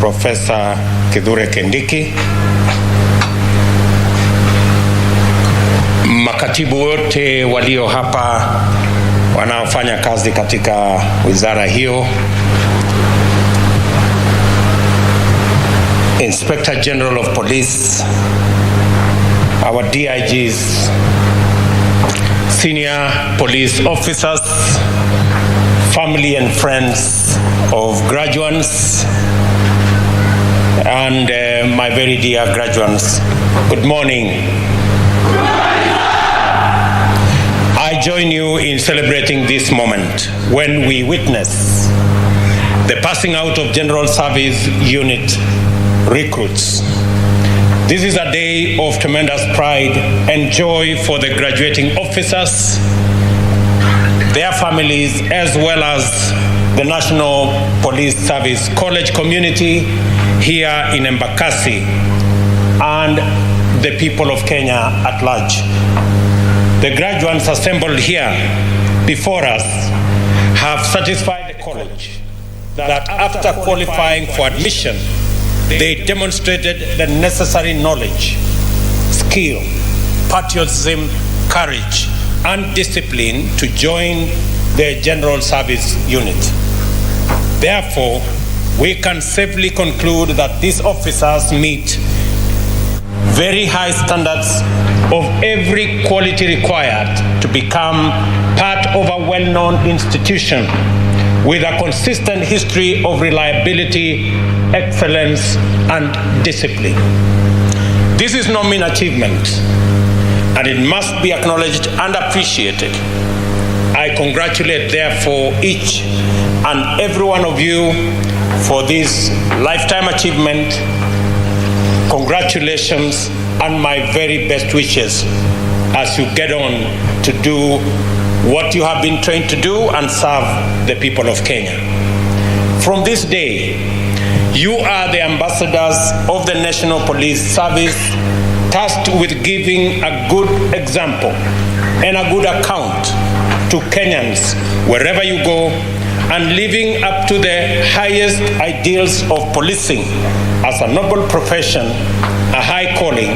Speaker 9: Profesa Kithure Kindiki, makatibu wote walio hapa wanaofanya kazi katika wizara hiyo, Inspector General of Police, our DIGs, senior police officers, family and friends of graduates, and my very dear graduates, good morning. I join you in celebrating this moment when we witness the passing out of General Service Unit recruits. This is a day of tremendous pride and joy for the graduating officers, their families, as well as the National Police Service College community here in Embakasi and the people of Kenya at large. The graduates assembled here before us have satisfied the college that after qualifying for admission, they demonstrated the necessary knowledge, skill, patriotism, courage, and discipline to join the General Service Unit. Therefore, we can safely conclude that these officers meet very high standards of every quality required to become part of a well-known institution with a consistent history of reliability, excellence, and discipline. This is no mean achievement, and it must be acknowledged and appreciated. I congratulate, therefore, each and every one of you for this lifetime achievement. Congratulations and my very best wishes as you get on to do what you have been trained to do and serve the people of Kenya. From this day, you are the ambassadors of the National Police Service, tasked with giving a good example and a good account to Kenyans wherever you go, and living up to the highest ideals of policing as a noble profession, a high calling,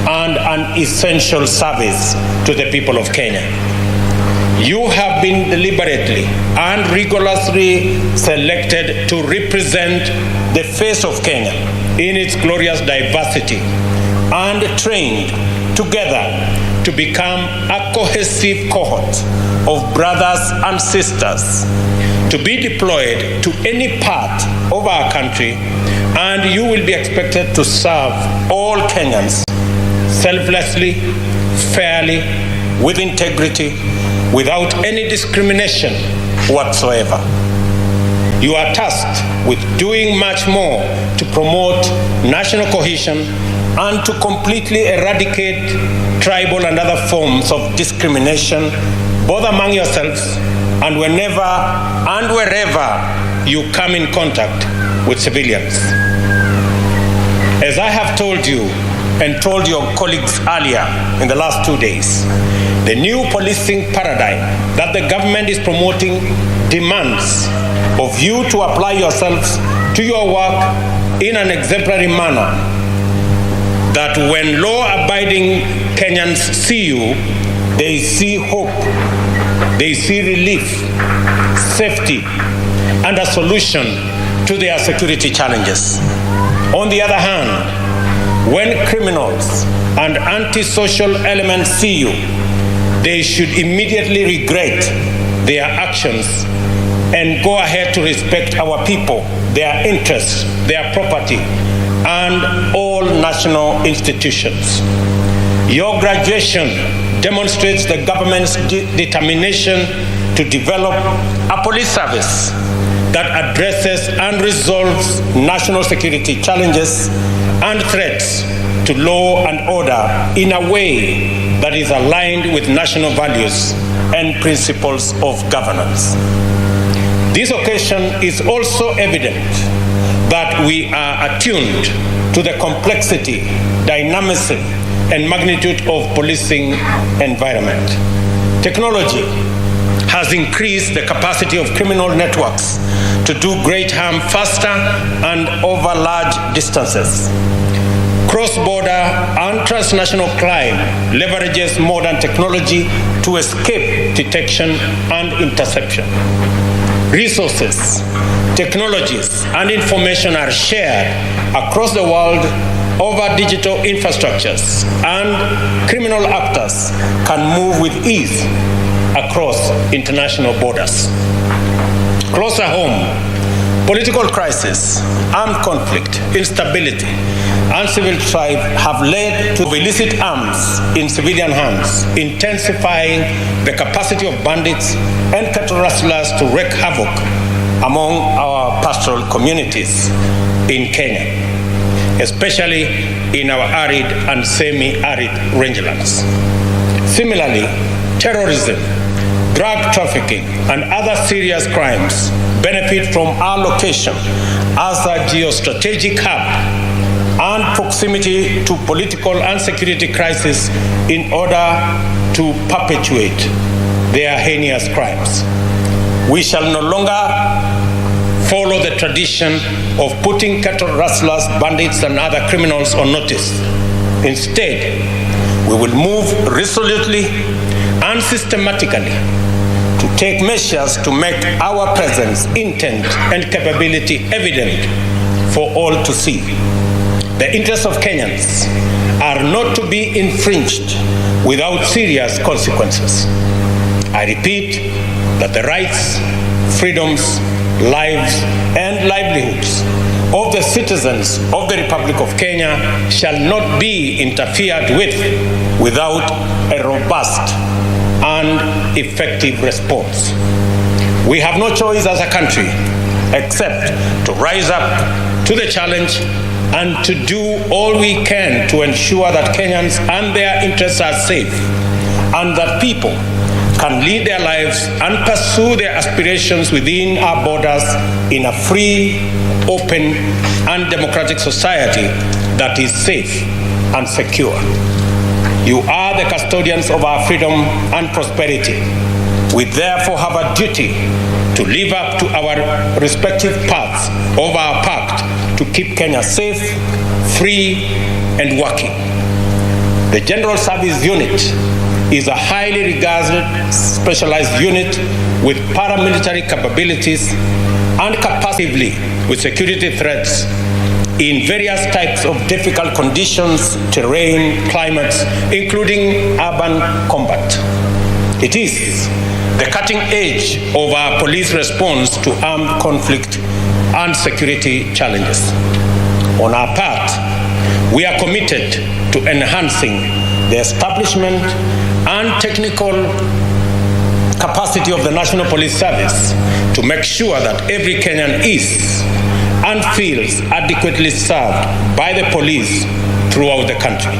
Speaker 9: and an essential service to the people of Kenya. You have been deliberately and rigorously selected to represent the face of Kenya in its glorious diversity and trained together to become a cohesive cohort of brothers and sisters to be deployed to any part of our country, and you will be expected to serve all Kenyans selflessly, fairly, with integrity, without any discrimination whatsoever. You are tasked with doing much more to promote national cohesion and to completely eradicate tribal and other forms of discrimination, both among yourselves and whenever and wherever you come in contact with civilians. As I have told you and told your colleagues earlier in the last 2 days, the new policing paradigm that the government is promoting demands of you to apply yourselves to your work in an exemplary manner, that when law-abiding Kenyans see you, they see hope, they see relief, safety, and a solution to their security challenges. On the other hand, when criminals and antisocial elements see you, they should immediately regret their actions and go ahead to respect our people, their interests, their property, and all national institutions. Your graduation demonstrates the government's determination to develop a police service that addresses and resolves national security challenges and threats to law and order in a way that is aligned with national values and principles of governance. This occasion is also evident that we are attuned to the complexity, dynamism, and magnitude of policing environment. Technology has increased the capacity of criminal networks to do great harm faster and over large distances. Cross-border and transnational crime leverages modern technology to escape detection and interception. Resources, technologies, and information are shared across the world over digital infrastructures, and criminal actors can move with ease across international borders. Closer home, political crisis, armed conflict, instability, and civil strife have led to illicit arms in civilian hands, intensifying the capacity of bandits and cattle rustlers to wreak havoc among our pastoral communities in Kenya, especially in our arid and semi-arid rangelands. Similarly, terrorism, drug trafficking, and other serious crimes benefit from our location as a geostrategic hub and proximity to political and security crisis in order to perpetuate their heinous crimes. We shall no longer follow the tradition of putting cattle rustlers, bandits, and other criminals on notice. Instead, we will move resolutely and systematically to take measures to make our presence, intent, and capability evident for all to see. The interests of Kenyans are not to be infringed without serious consequences. I repeat that the rights, freedoms, lives, and livelihoods of the citizens of the Republic of Kenya shall not be interfered with without a robust and effective response. We have no choice as a country except to rise up to the challenge and to do all we can to ensure that Kenyans and their interests are safe, and that people can lead their lives and pursue their aspirations within our borders in a free, open, and democratic society that is safe and secure. You are the custodians of our freedom and prosperity. We therefore have a duty to live up to our respective parts of our pact to keep Kenya safe, free, and working. The General Service Unit is a highly regarded specialized unit with paramilitary capabilities and capacity with security threats in various types of difficult conditions, terrain, climates, including urban combat. It is the cutting edge of our police response to armed conflict and security challenges. On our part, we are committed to enhancing the establishment and technical capacity of the National Police Service to make sure that every Kenyan is and feels adequately served by the police throughout the country.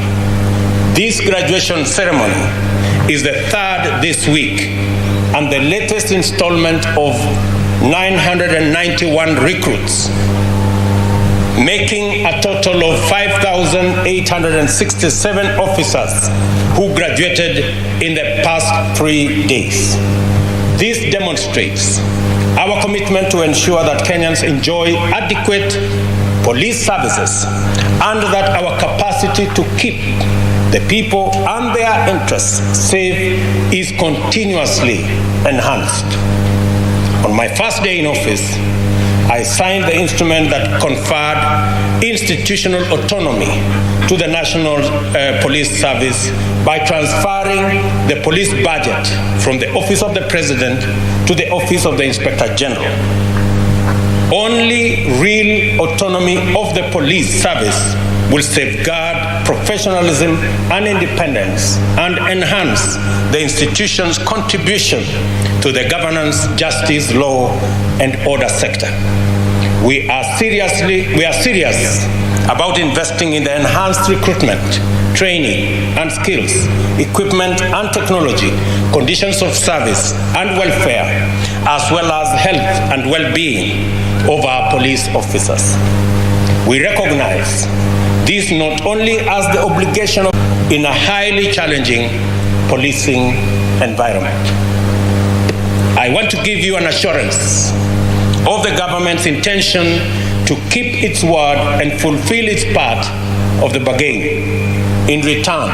Speaker 9: This graduation ceremony is the third this week and the latest installment of 991 recruits, making a total of 5,867 officers who graduated in the past 3 days. This demonstrates our commitment to ensure that Kenyans enjoy adequate police services and that our capacity to keep the people and their interests safe is continuously enhanced. On my first day in office, I signed the instrument that conferred institutional autonomy to the National Police Service by transferring the police budget from the Office of the President to the Office of the Inspector General. Only real autonomy of the police service will safeguard professionalism and independence and enhance the institution's contribution to the governance, justice, law, and order sector. We are serious about investing in the enhanced recruitment, training and skills, equipment and technology, conditions of service and welfare, as well as health and well-being of our police officers. We recognize this not only as the obligation in a highly challenging policing environment. I want to give you an assurance of the government's intention to keep its word and fulfill its part of the bargain. In return,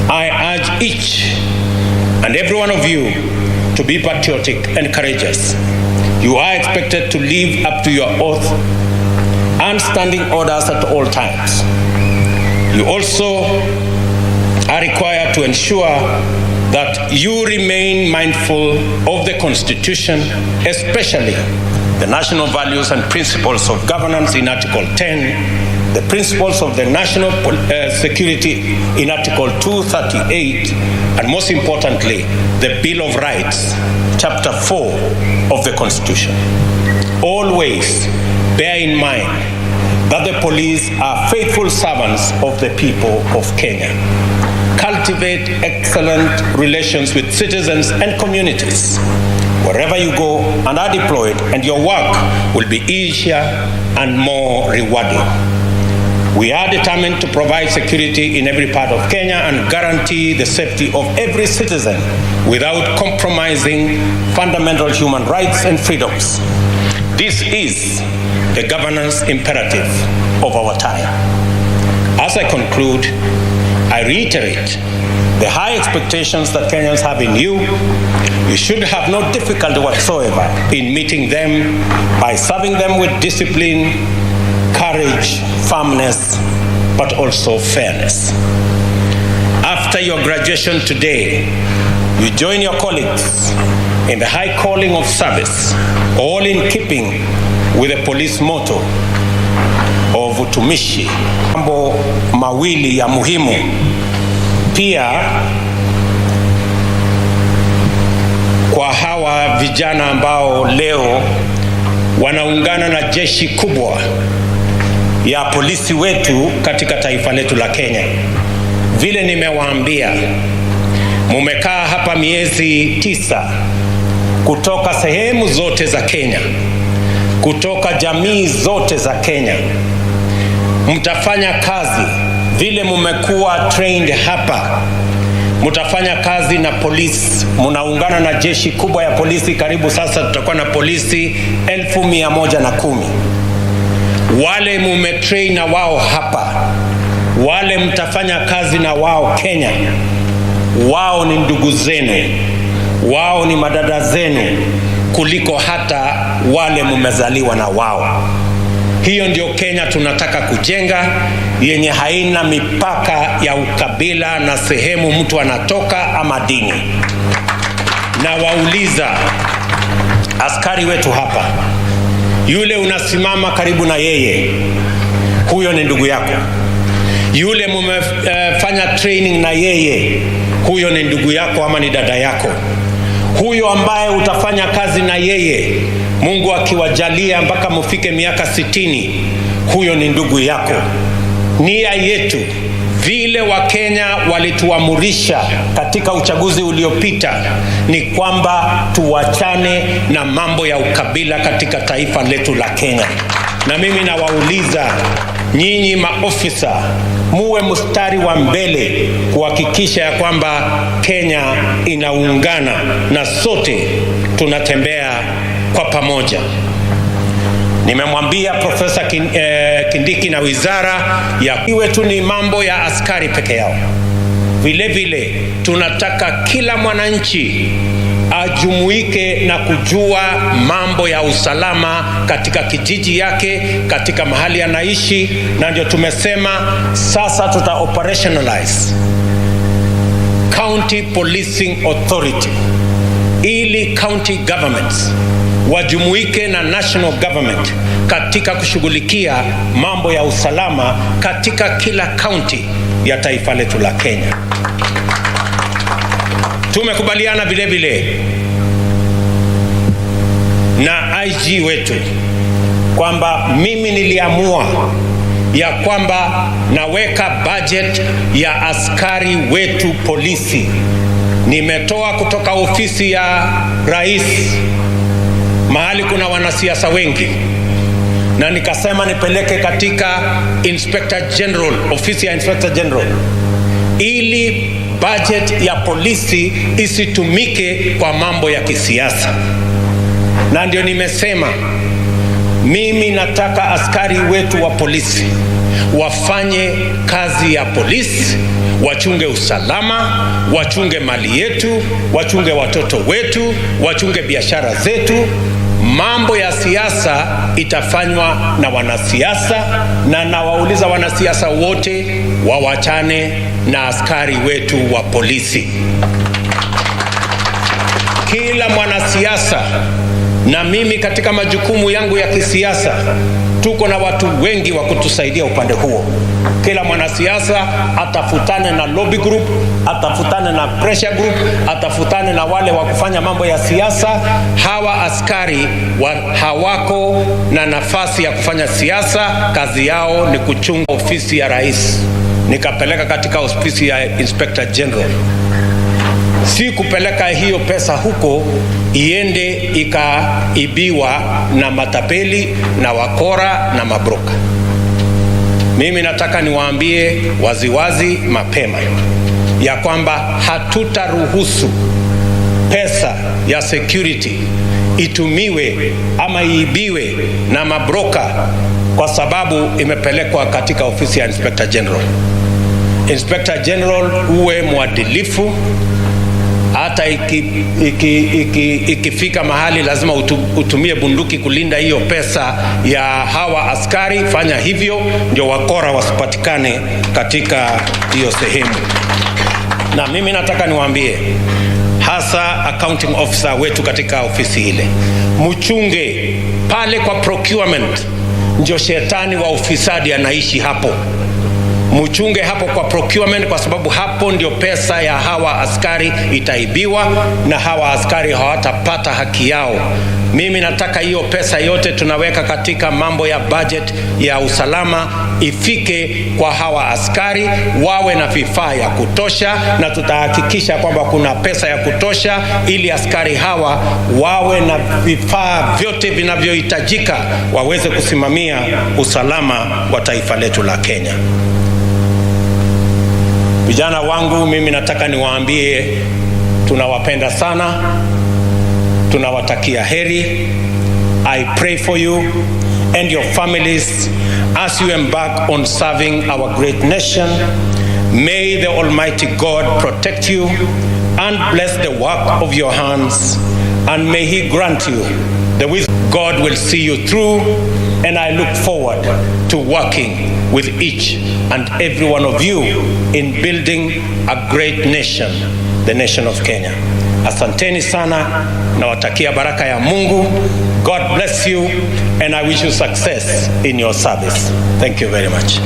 Speaker 9: I urge each and every one of you to be patriotic and courageous. You are expected to live up to your oath and standing orders at all times. You also are required to ensure that you remain mindful of the Constitution, especially the national values and principles of governance in Article 10, the principles of the national security in Article 238, and most importantly, the Bill of Rights, Chapter 4 of the Constitution. Always bear in mind that the police are faithful servants of the people of Kenya. Cultivate excellent relations with citizens and communities wherever you go and are deployed, and your work will be easier and more rewarding. We are determined to provide security in every part of Kenya and guarantee the safety of every citizen without compromising fundamental human rights and freedoms. This is the governance imperative of our time. As I conclude, I reiterate the high expectations that Kenyans have in you. You should have no difficulty whatsoever in meeting them by serving them with discipline, courage, firmness, but also fairness. After your graduation today, you join your colleagues in the high calling of service, all in keeping with the police motto of utumishi. Mambo mawili ya muhimu pia kwa hawa vijana ambao leo wanaungana na jeshi kubwa ya polisi wetu katika taifa letu la Kenya. Vile nimewaambia, mumekaa hapa miezi 9 kutoka sehemu zote za Kenya, kutoka jamii zote za Kenya. Mtafanya kazi vile mumekuwa trained hapa. Mtafanya kazi na polisi, munaungana na jeshi kubwa ya polisi. Karibu sasa tutakuwa na polisi 1110. Wale mumetrain na wao hapa, wale mtafanya kazi na wao Kenya, wao ni ndugu zenu, wao ni madada zenu kuliko hata wale mumezaliwa na wao. Hiyo ndio Kenya tunataka kujenga, yenye haina mipaka ya ukabila na sehemu mtu anatoka ama dini. Na wauliza askari wetu hapa, yule unasimama karibu na yeye, huyo ni ndugu yako. Yule mumefanya training na yeye, huyo ni ndugu yako ama ni dada yako. Huyo ambaye utafanya kazi na yeye, Mungu akiwajalia mpaka mufike miaka 60, huyo ni ndugu yako. Nia yetu, vile Wakenya walituamurisha katika uchaguzi uliopita, ni kwamba tuwachane na mambo ya ukabila katika taifa letu la Kenya. Na mimi nawauliza nyinyi maofisa, muwe mstari wa mbele kuhakikisha ya kwamba Kenya inaungana na sote tunatembea kwa pamoja. Nimemwambia Profesa Kindiki na wizara ya iwe tu ni mambo ya askari peke yao. Vile vile tunataka kila mwananchi ajumuike na kujua mambo ya usalama katika kijiji yake, katika mahali anaishi, na ndio tumesema sasa tuta operationalize County Policing Authority ili county governments wajumuike na national government katika kushughulikia mambo ya usalama katika kila county ya taifa letu la Kenya. Tumekubaliana vile vile na IG wetu kwamba mimi niliamua ya kwamba naweka budget ya askari wetu polisi. Nimetoa kutoka ofisi ya rais, mahali kuna wanasiasa wengi, na nikasema nipeleke katika Inspector General, ofisi ya Inspector General, ili budget ya polisi isitumike kwa mambo ya kisiasa. Na ndio nimesema mimi nataka askari wetu wa polisi wafanye kazi ya polisi, wachunge usalama, wachunge mali yetu, wachunge watoto wetu, wachunge biashara zetu. Mambo ya siasa itafanywa na wanasiasa, na nawauliza wanasiasa wote wawachane na askari wetu wa polisi. Kila mwanasiasa na mimi katika majukumu yangu ya kisiasa, tuko na watu wengi wa kutusaidia upande huo. Kila mwanasiasa atafutane na lobby group, atafutane na pressure group, atafutane na wale wa kufanya mambo ya siasa. Hawa askari hawako na nafasi ya kufanya siasa, kazi yao ni kuchunga ofisi ya rais. Nikapeleka katika ofisi ya Inspector General. Si kupeleka hiyo pesa huko iende ikaibiwa na matapeli na wakora na mabroka. Mimi nataka niwaambie waziwazi mapema ya kwamba hatutaruhusu pesa ya security itumiwe ama iibiwe na mabroka kwa sababu imepelekwa katika ofisi ya Inspector General. Inspector General uwe mwadilifu. Hata ikifika mahali lazima utumie bunduki kulinda hiyo pesa ya hawa askari, fanya hivyo ndio wakora wasipatikane katika hiyo sehemu. Na mimi nataka niwaambie hasa accounting officer wetu katika ofisi ile, mchunge pale kwa procurement, ndio shetani wa ufisadi anaishi hapo. Mchunge hapo kwa procurement, kwa sababu hapo ndio pesa ya hawa askari itaibiwa na hawa askari hawatapata haki yao. Mimi nataka hiyo pesa yote tunaweka katika mambo ya budget ya usalama ifike kwa hawa askari, wawe na vifaa ya kutosha, na tutahakikisha kwamba kuna pesa ya kutosha ili askari hawa wawe na vifaa vyote vinavyohitajika waweze kusimamia usalama wa taifa letu la Kenya. Vijana wangu, mimi nataka niwaambie tunawapenda sana, tunawatakia heri. I pray for you and your families as you embark on serving our great nation. May the Almighty God protect you and bless the work of your hands, and may He grant you the wisdom. God will see you through, and I look forward to working with each and every one of you in building a great nation, the nation of Kenya. Asanteni sana, nawatakia baraka ya Mungu. God bless you, and I wish you success in your service. Thank you very much.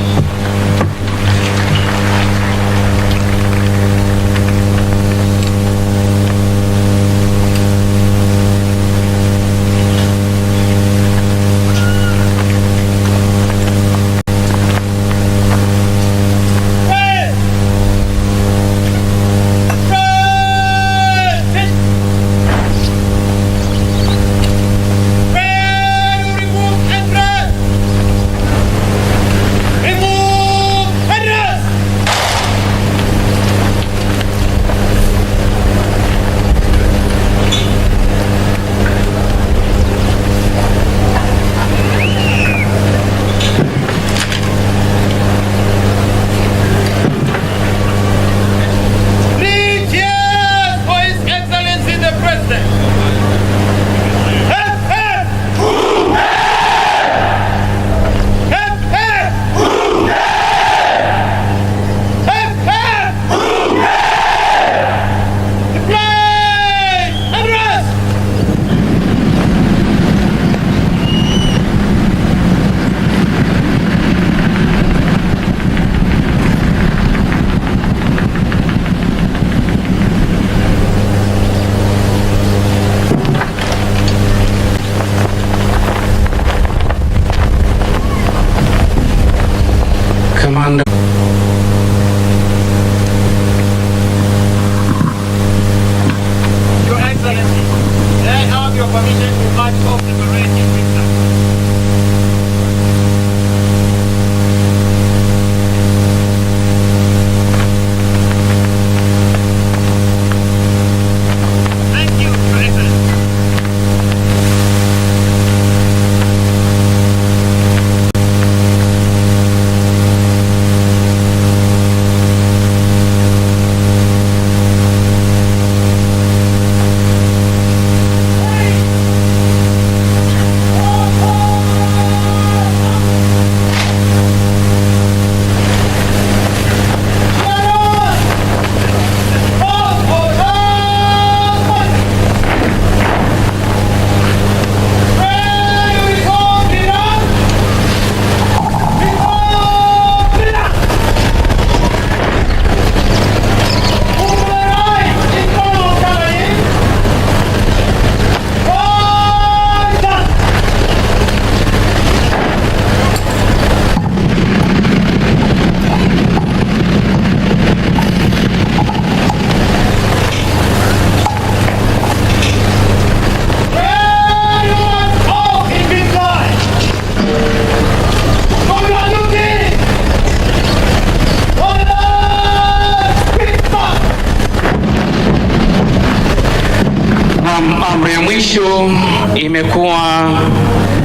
Speaker 1: Amri ya mwisho imekuwa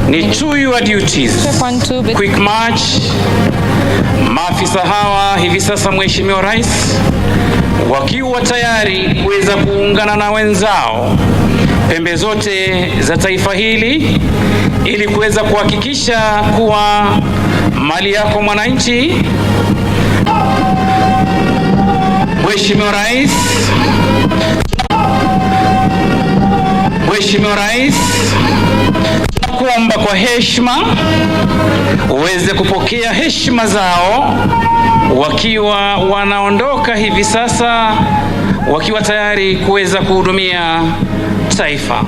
Speaker 1: ni to your duties. Quick march. Maafisa hawa hivi sasa, Mheshimiwa Rais, wakiwa tayari kuweza kuungana na wenzao pembe zote za taifa hili ili kuweza kuhakikisha kuwa mali yako mwananchi. Mheshimiwa Rais, Mheshimiwa Rais, kuomba kwa heshima uweze kupokea heshima zao wakiwa wanaondoka hivi sasa, wakiwa tayari kuweza kuhudumia taifa.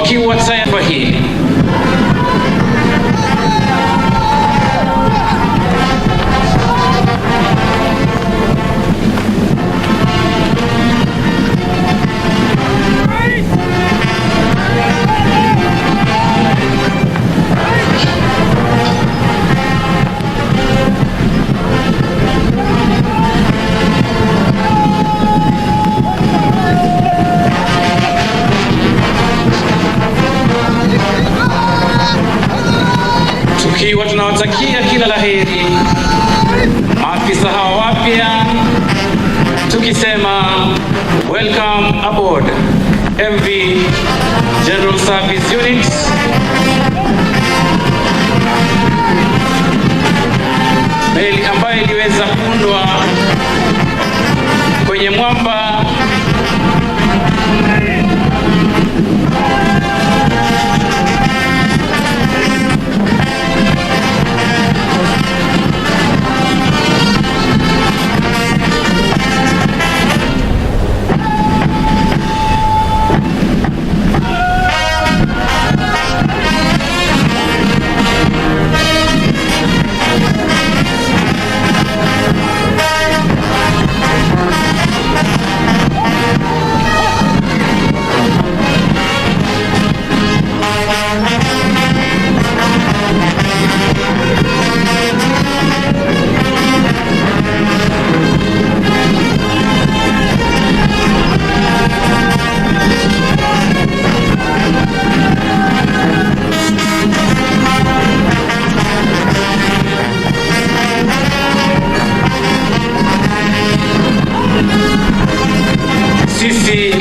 Speaker 1: wakiwa taifa hili. Tukiwa tunawatakia kila laheri maafisa hawa wapya, tukisema welcome aboard MV General Service Unit. Meli ambayo iliweza kuundwa kwenye mwamba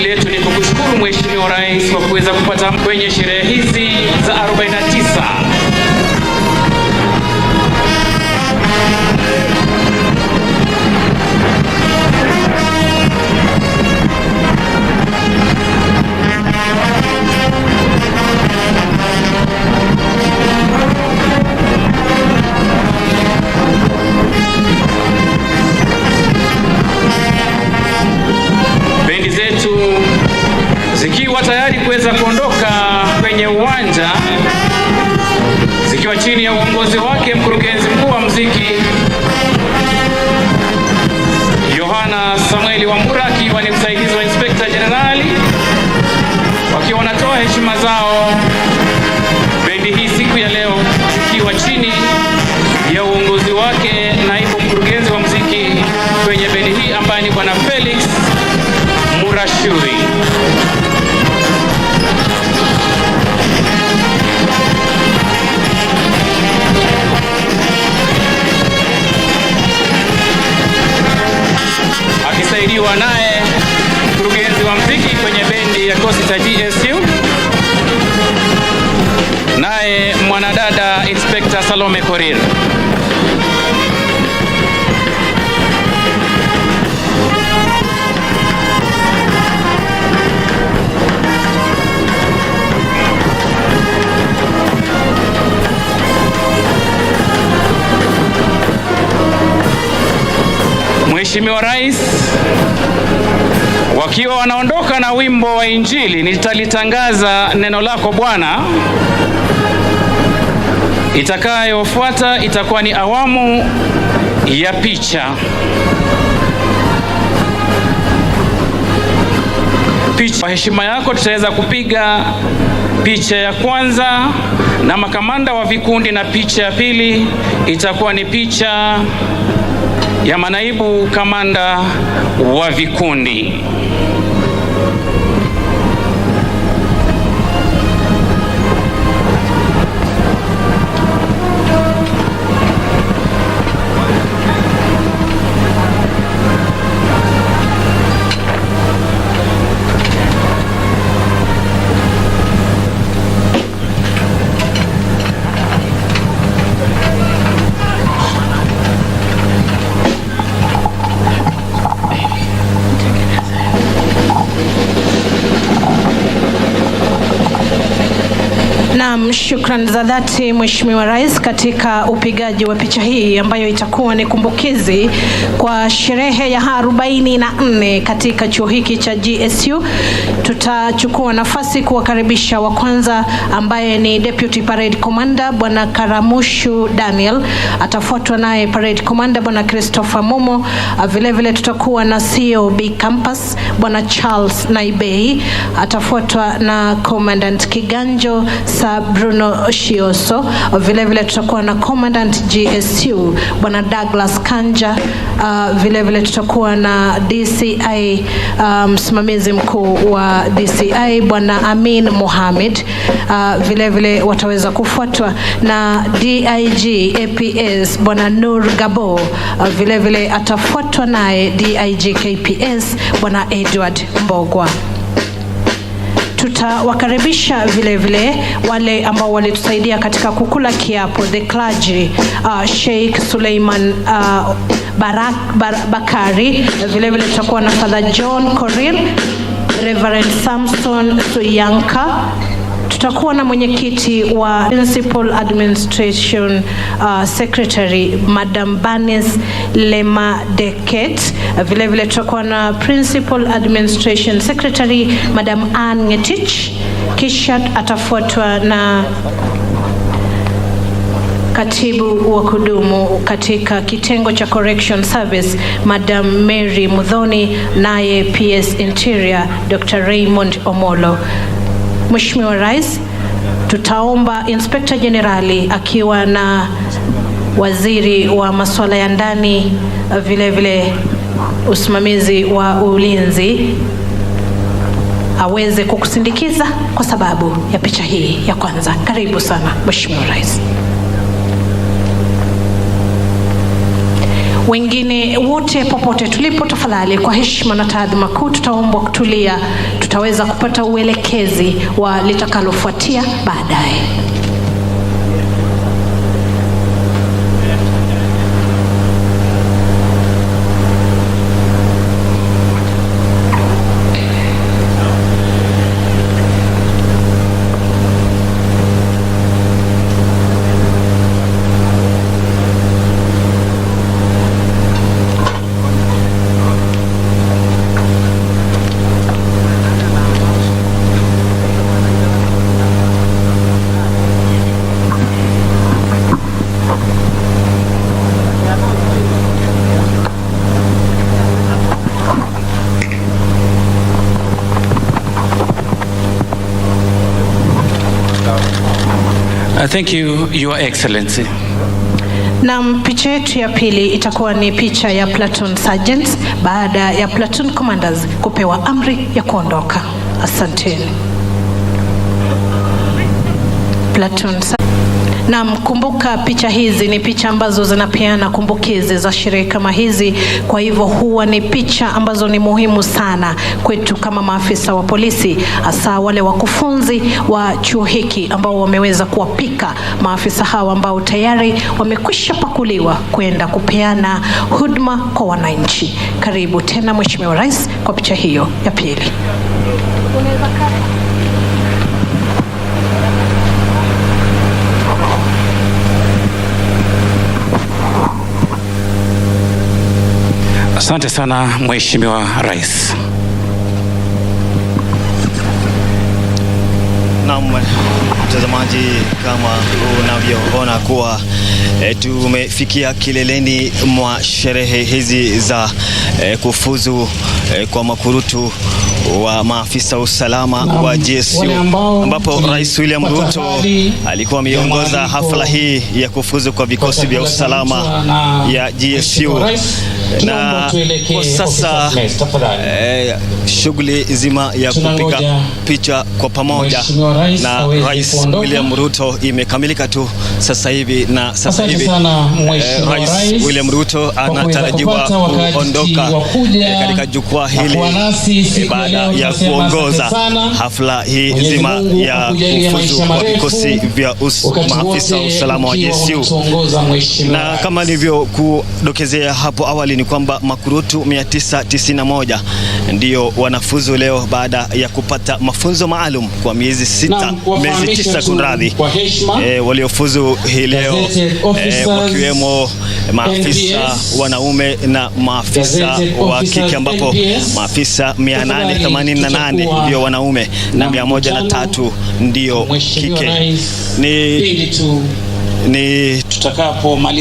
Speaker 1: letu ni kukushukuru Mheshimiwa Rais kwa kuweza kupata kwenye sherehe hizi za 49. Bendi zetu zikiwa tayari kuweza kuondoka kwenye uwanja, zikiwa chini ya uongozi wake mkurugenzi mkuu wa muziki Yohana Samueli Wambura, akiwa ni msaidizi wa Inspector Generali, wakiwa wanatoa heshima zao. Bendi hii siku ya leo ikiwa chini ya uongozi wake naibu mkurugenzi wa muziki kwenye bendi hii ambaye ni Bwana Felix Murashuri. Akisaidiwa naye mkurugenzi wa muziki kwenye bendi ya Costa GSU, naye mwanadada Inspector Salome Korir. Mheshimiwa Rais wakiwa wanaondoka na wimbo wa Injili, nitalitangaza neno lako Bwana. Itakayofuata itakuwa ni awamu ya picha. Kwa heshima yako tutaweza kupiga picha ya kwanza na makamanda wa vikundi, na picha ya pili itakuwa ni picha ya manaibu kamanda wa vikundi.
Speaker 10: Naam, shukrani za dhati Mheshimiwa Rais katika upigaji wa picha hii ambayo itakuwa ni kumbukizi kwa sherehe ya 44 katika chuo hiki cha GSU. Tutachukua nafasi kuwakaribisha wa kwanza ambaye ni Deputy Parade Commander Bwana Karamushu Daniel, atafuatwa naye Parade Commander Bwana Christopher Momo. Vile vile tutakuwa na COB Campus Bwana Charles Naibei, atafuatwa na Commandant Kiganjo Bruno Shioso. Vile vile tutakuwa na Commandant GSU Bwana Douglas Kanja. Vile vile tutakuwa na DCI msimamizi mkuu wa DCI Bwana Amin Mohamed. Vile vile wataweza kufuatwa na DIG APS Bwana Nur Gabo. Vile vile atafuatwa naye DIG KPS Bwana Edward Mbogwa. Tutawakaribisha vile vile wale ambao walitusaidia katika kukula kiapo, the clergy, Sheikh Suleiman Bakari. Vile vile tutakuwa na Father John Korir, Reverend Samson Suyanka. Tutakuwa na mwenyekiti wa Principal Administration Secretary Madam Banis Lema Deket. Vile vile tutakuwa na Principal Administration Secretary Madam Ann Ngetich. Kisha atafuatwa na katibu wa kudumu katika kitengo cha Correction Service Madam Mary Mudhoni, naye PS Interior Dr. Raymond Omolo. Mheshimiwa Rais, tutaomba Inspector Generali akiwa na waziri wa masuala ya ndani, vile vile usimamizi wa ulinzi, aweze kukusindikiza kwa sababu ya picha hii ya kwanza. Karibu sana Mheshimiwa Rais. Wengine wote popote tulipo, tafadhali kwa heshima na taadhima kuu tutaomba kutulia, tutaweza kupata uelekezi wa litakalofuatia baadaye.
Speaker 1: Thank you, Your Excellency.
Speaker 10: Na picha yetu ya pili itakuwa ni picha ya platoon sergeants baada ya platoon commanders kupewa amri ya kuondoka. Asanteni. Platoon. Na mkumbuka picha hizi ni picha ambazo zinapeana kumbukizi za sherehe kama hizi, kwa hivyo huwa ni picha ambazo ni muhimu sana kwetu kama maafisa wa polisi, hasa wale wakufunzi wa chuo hiki ambao wameweza kuwapika maafisa hawa ambao tayari wamekwisha pakuliwa kwenda kupeana huduma kwa wananchi. Karibu tena Mheshimiwa Rais kwa picha hiyo ya pili.
Speaker 1: Asante sana Mheshimiwa Rais.
Speaker 11: Naam, mtazamaji, kama unavyoona kuwa tumefikia kileleni mwa sherehe hizi za kufuzu kwa makurutu wa maafisa usalama wa GSU, ambapo Rais William Ruto alikuwa ameongoza hafla hii ya kufuzu kwa vikosi vya usalama ya GSU. Na kwa sasa shughuli zima ya kupiga picha kwa pamoja na Rais William Ruto imekamilika tu sasa hivi, na sasa hivi Rais William Ruto anatarajiwa kuondoka katika jukwaa hili baada ya kuongoza hafla hii nzima ya kufuzu kwa vikosi vya maafisa usalama wa GSU. Na kama nilivyokudokezea hapo awali mtazamaji, ni kwamba makurutu 991 ndio wanafuzu leo baada ya kupata mafunzo maalum kwa miezi 9 kunradhi. Waliofuzu hii leo wakiwemo maafisa wanaume na maafisa wa kike, ambapo maafisa 888 ndio wanaume na 103 ndio kike.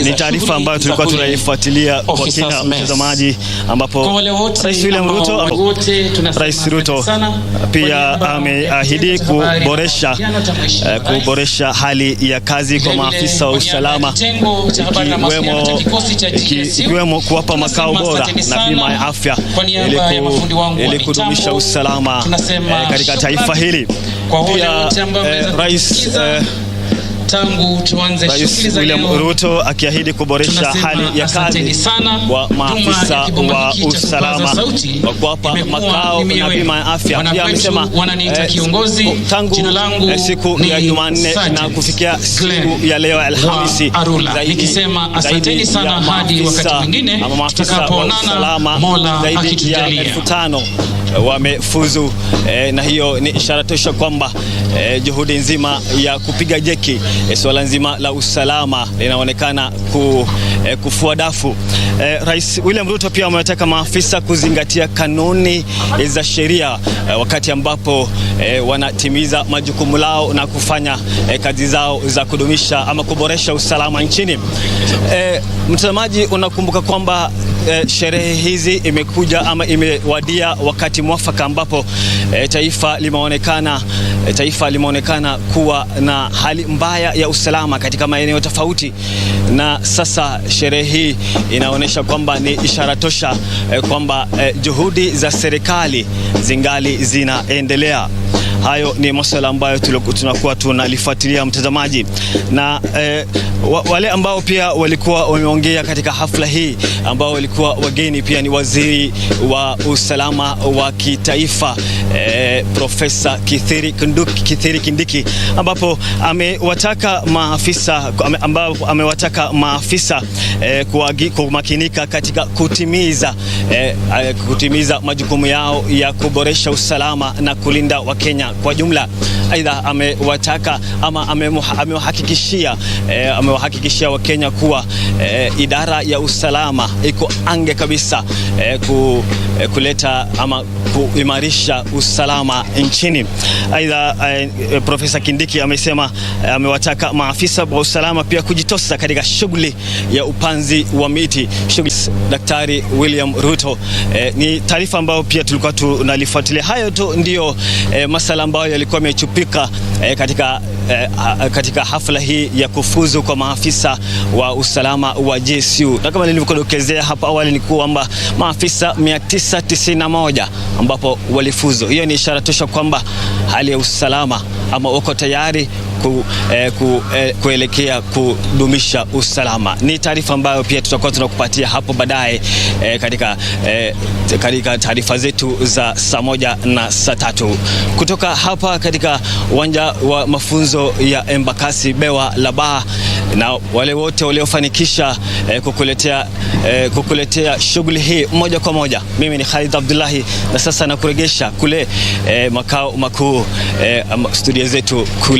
Speaker 11: Ni taarifa ambayo tulikuwa tunaifuatilia kwa kina, mtazamaji, ambapo Rais Ruto pia ameahidi kuboresha hali ya kazi kwa maafisa wa usalama, ikiwemo kuwapa makao bora na bima ya afya ili kudumisha usalama katika taifa hili. Pia Rais William Ruto akiahidi kuboresha hali ya kazi kwa maafisa wa usalama kwa kuwapa makao na bima ya afya. Pia amesema tangu siku ya Jumanne na kufikia siku ya leo Alhamisi, zaidi ya maafisa wa usalama zaidi ya 5,000 wamefuzu, na hiyo ni ishara tosha kwamba juhudi nzima ya kupiga jeki swala nzima la usalama linaonekana kufua dafu. Rais William Ruto pia amewataka maafisa kuzingatia kanuni za sheria wakati ambapo wanatimiza majukumu lao na kufanya kazi zao za kudumisha ama kuboresha usalama nchini. Mtazamaji, unakumbuka kwamba sherehe hizi imekuja ama imewadia wakati mwafaka ambapo taifa limeonekana kuwa na hali mbaya ya usalama katika maeneo tofauti, na sasa sherehe hii inaonyesha kwamba ni ishara tosha kwamba juhudi za serikali zingali zinaendelea. Hayo ni masuala ambayo tunakuwa tunalifuatilia, mtazamaji, na wale ambao pia walikuwa wameongea katika hafla hii ambao walikuwa wageni pia ni waziri wa usalama wa kitaifa Profesa Kithure Kindiki, ambapo amewataka maafisa kumakinika katika kutimiza majukumu yao ya kuboresha usalama na kulinda Wakenya kwa jumla. Aidha amewataka ama amewahakikishia Wakenya kuwa idara ya usalama iko ange kabisa kuleta ama kuimarisha usalama nchini. Aidha Profesa Kindiki amewataka maafisa wa usalama pia kujitosa katika shughuli ya upanzi wa miti. Daktari William Ruto, ni taarifa ambayo pia tulikuwa tunalifuatilia. Hayo tu ndio masala ambayo yalikuwa yamechupika katika hafla hii ya kufuzu kwa maafisa wa usalama wa GSU. Na kama nilivyokudokezea hapa awali ni kwamba maafisa 991 ambapo walifuzu. Hiyo ni ishara tosha kwamba hali ya usalama ama wako tayari kuelekea kudumisha usalama. Ni taarifa ambayo pia tutakuwa tunakupatia hapo baadaye katika taarifa zetu za saa 1 na saa 3 kutoka hapa katika uwanja wa mafunzo ya Embakasi Bewa Laba, na wale wote waliofanikisha kukuletea shughuli hii moja kwa moja. Mimi ni Khalid Abdullahi, na sasa nakuregesha kule makao makuu studio zetu kule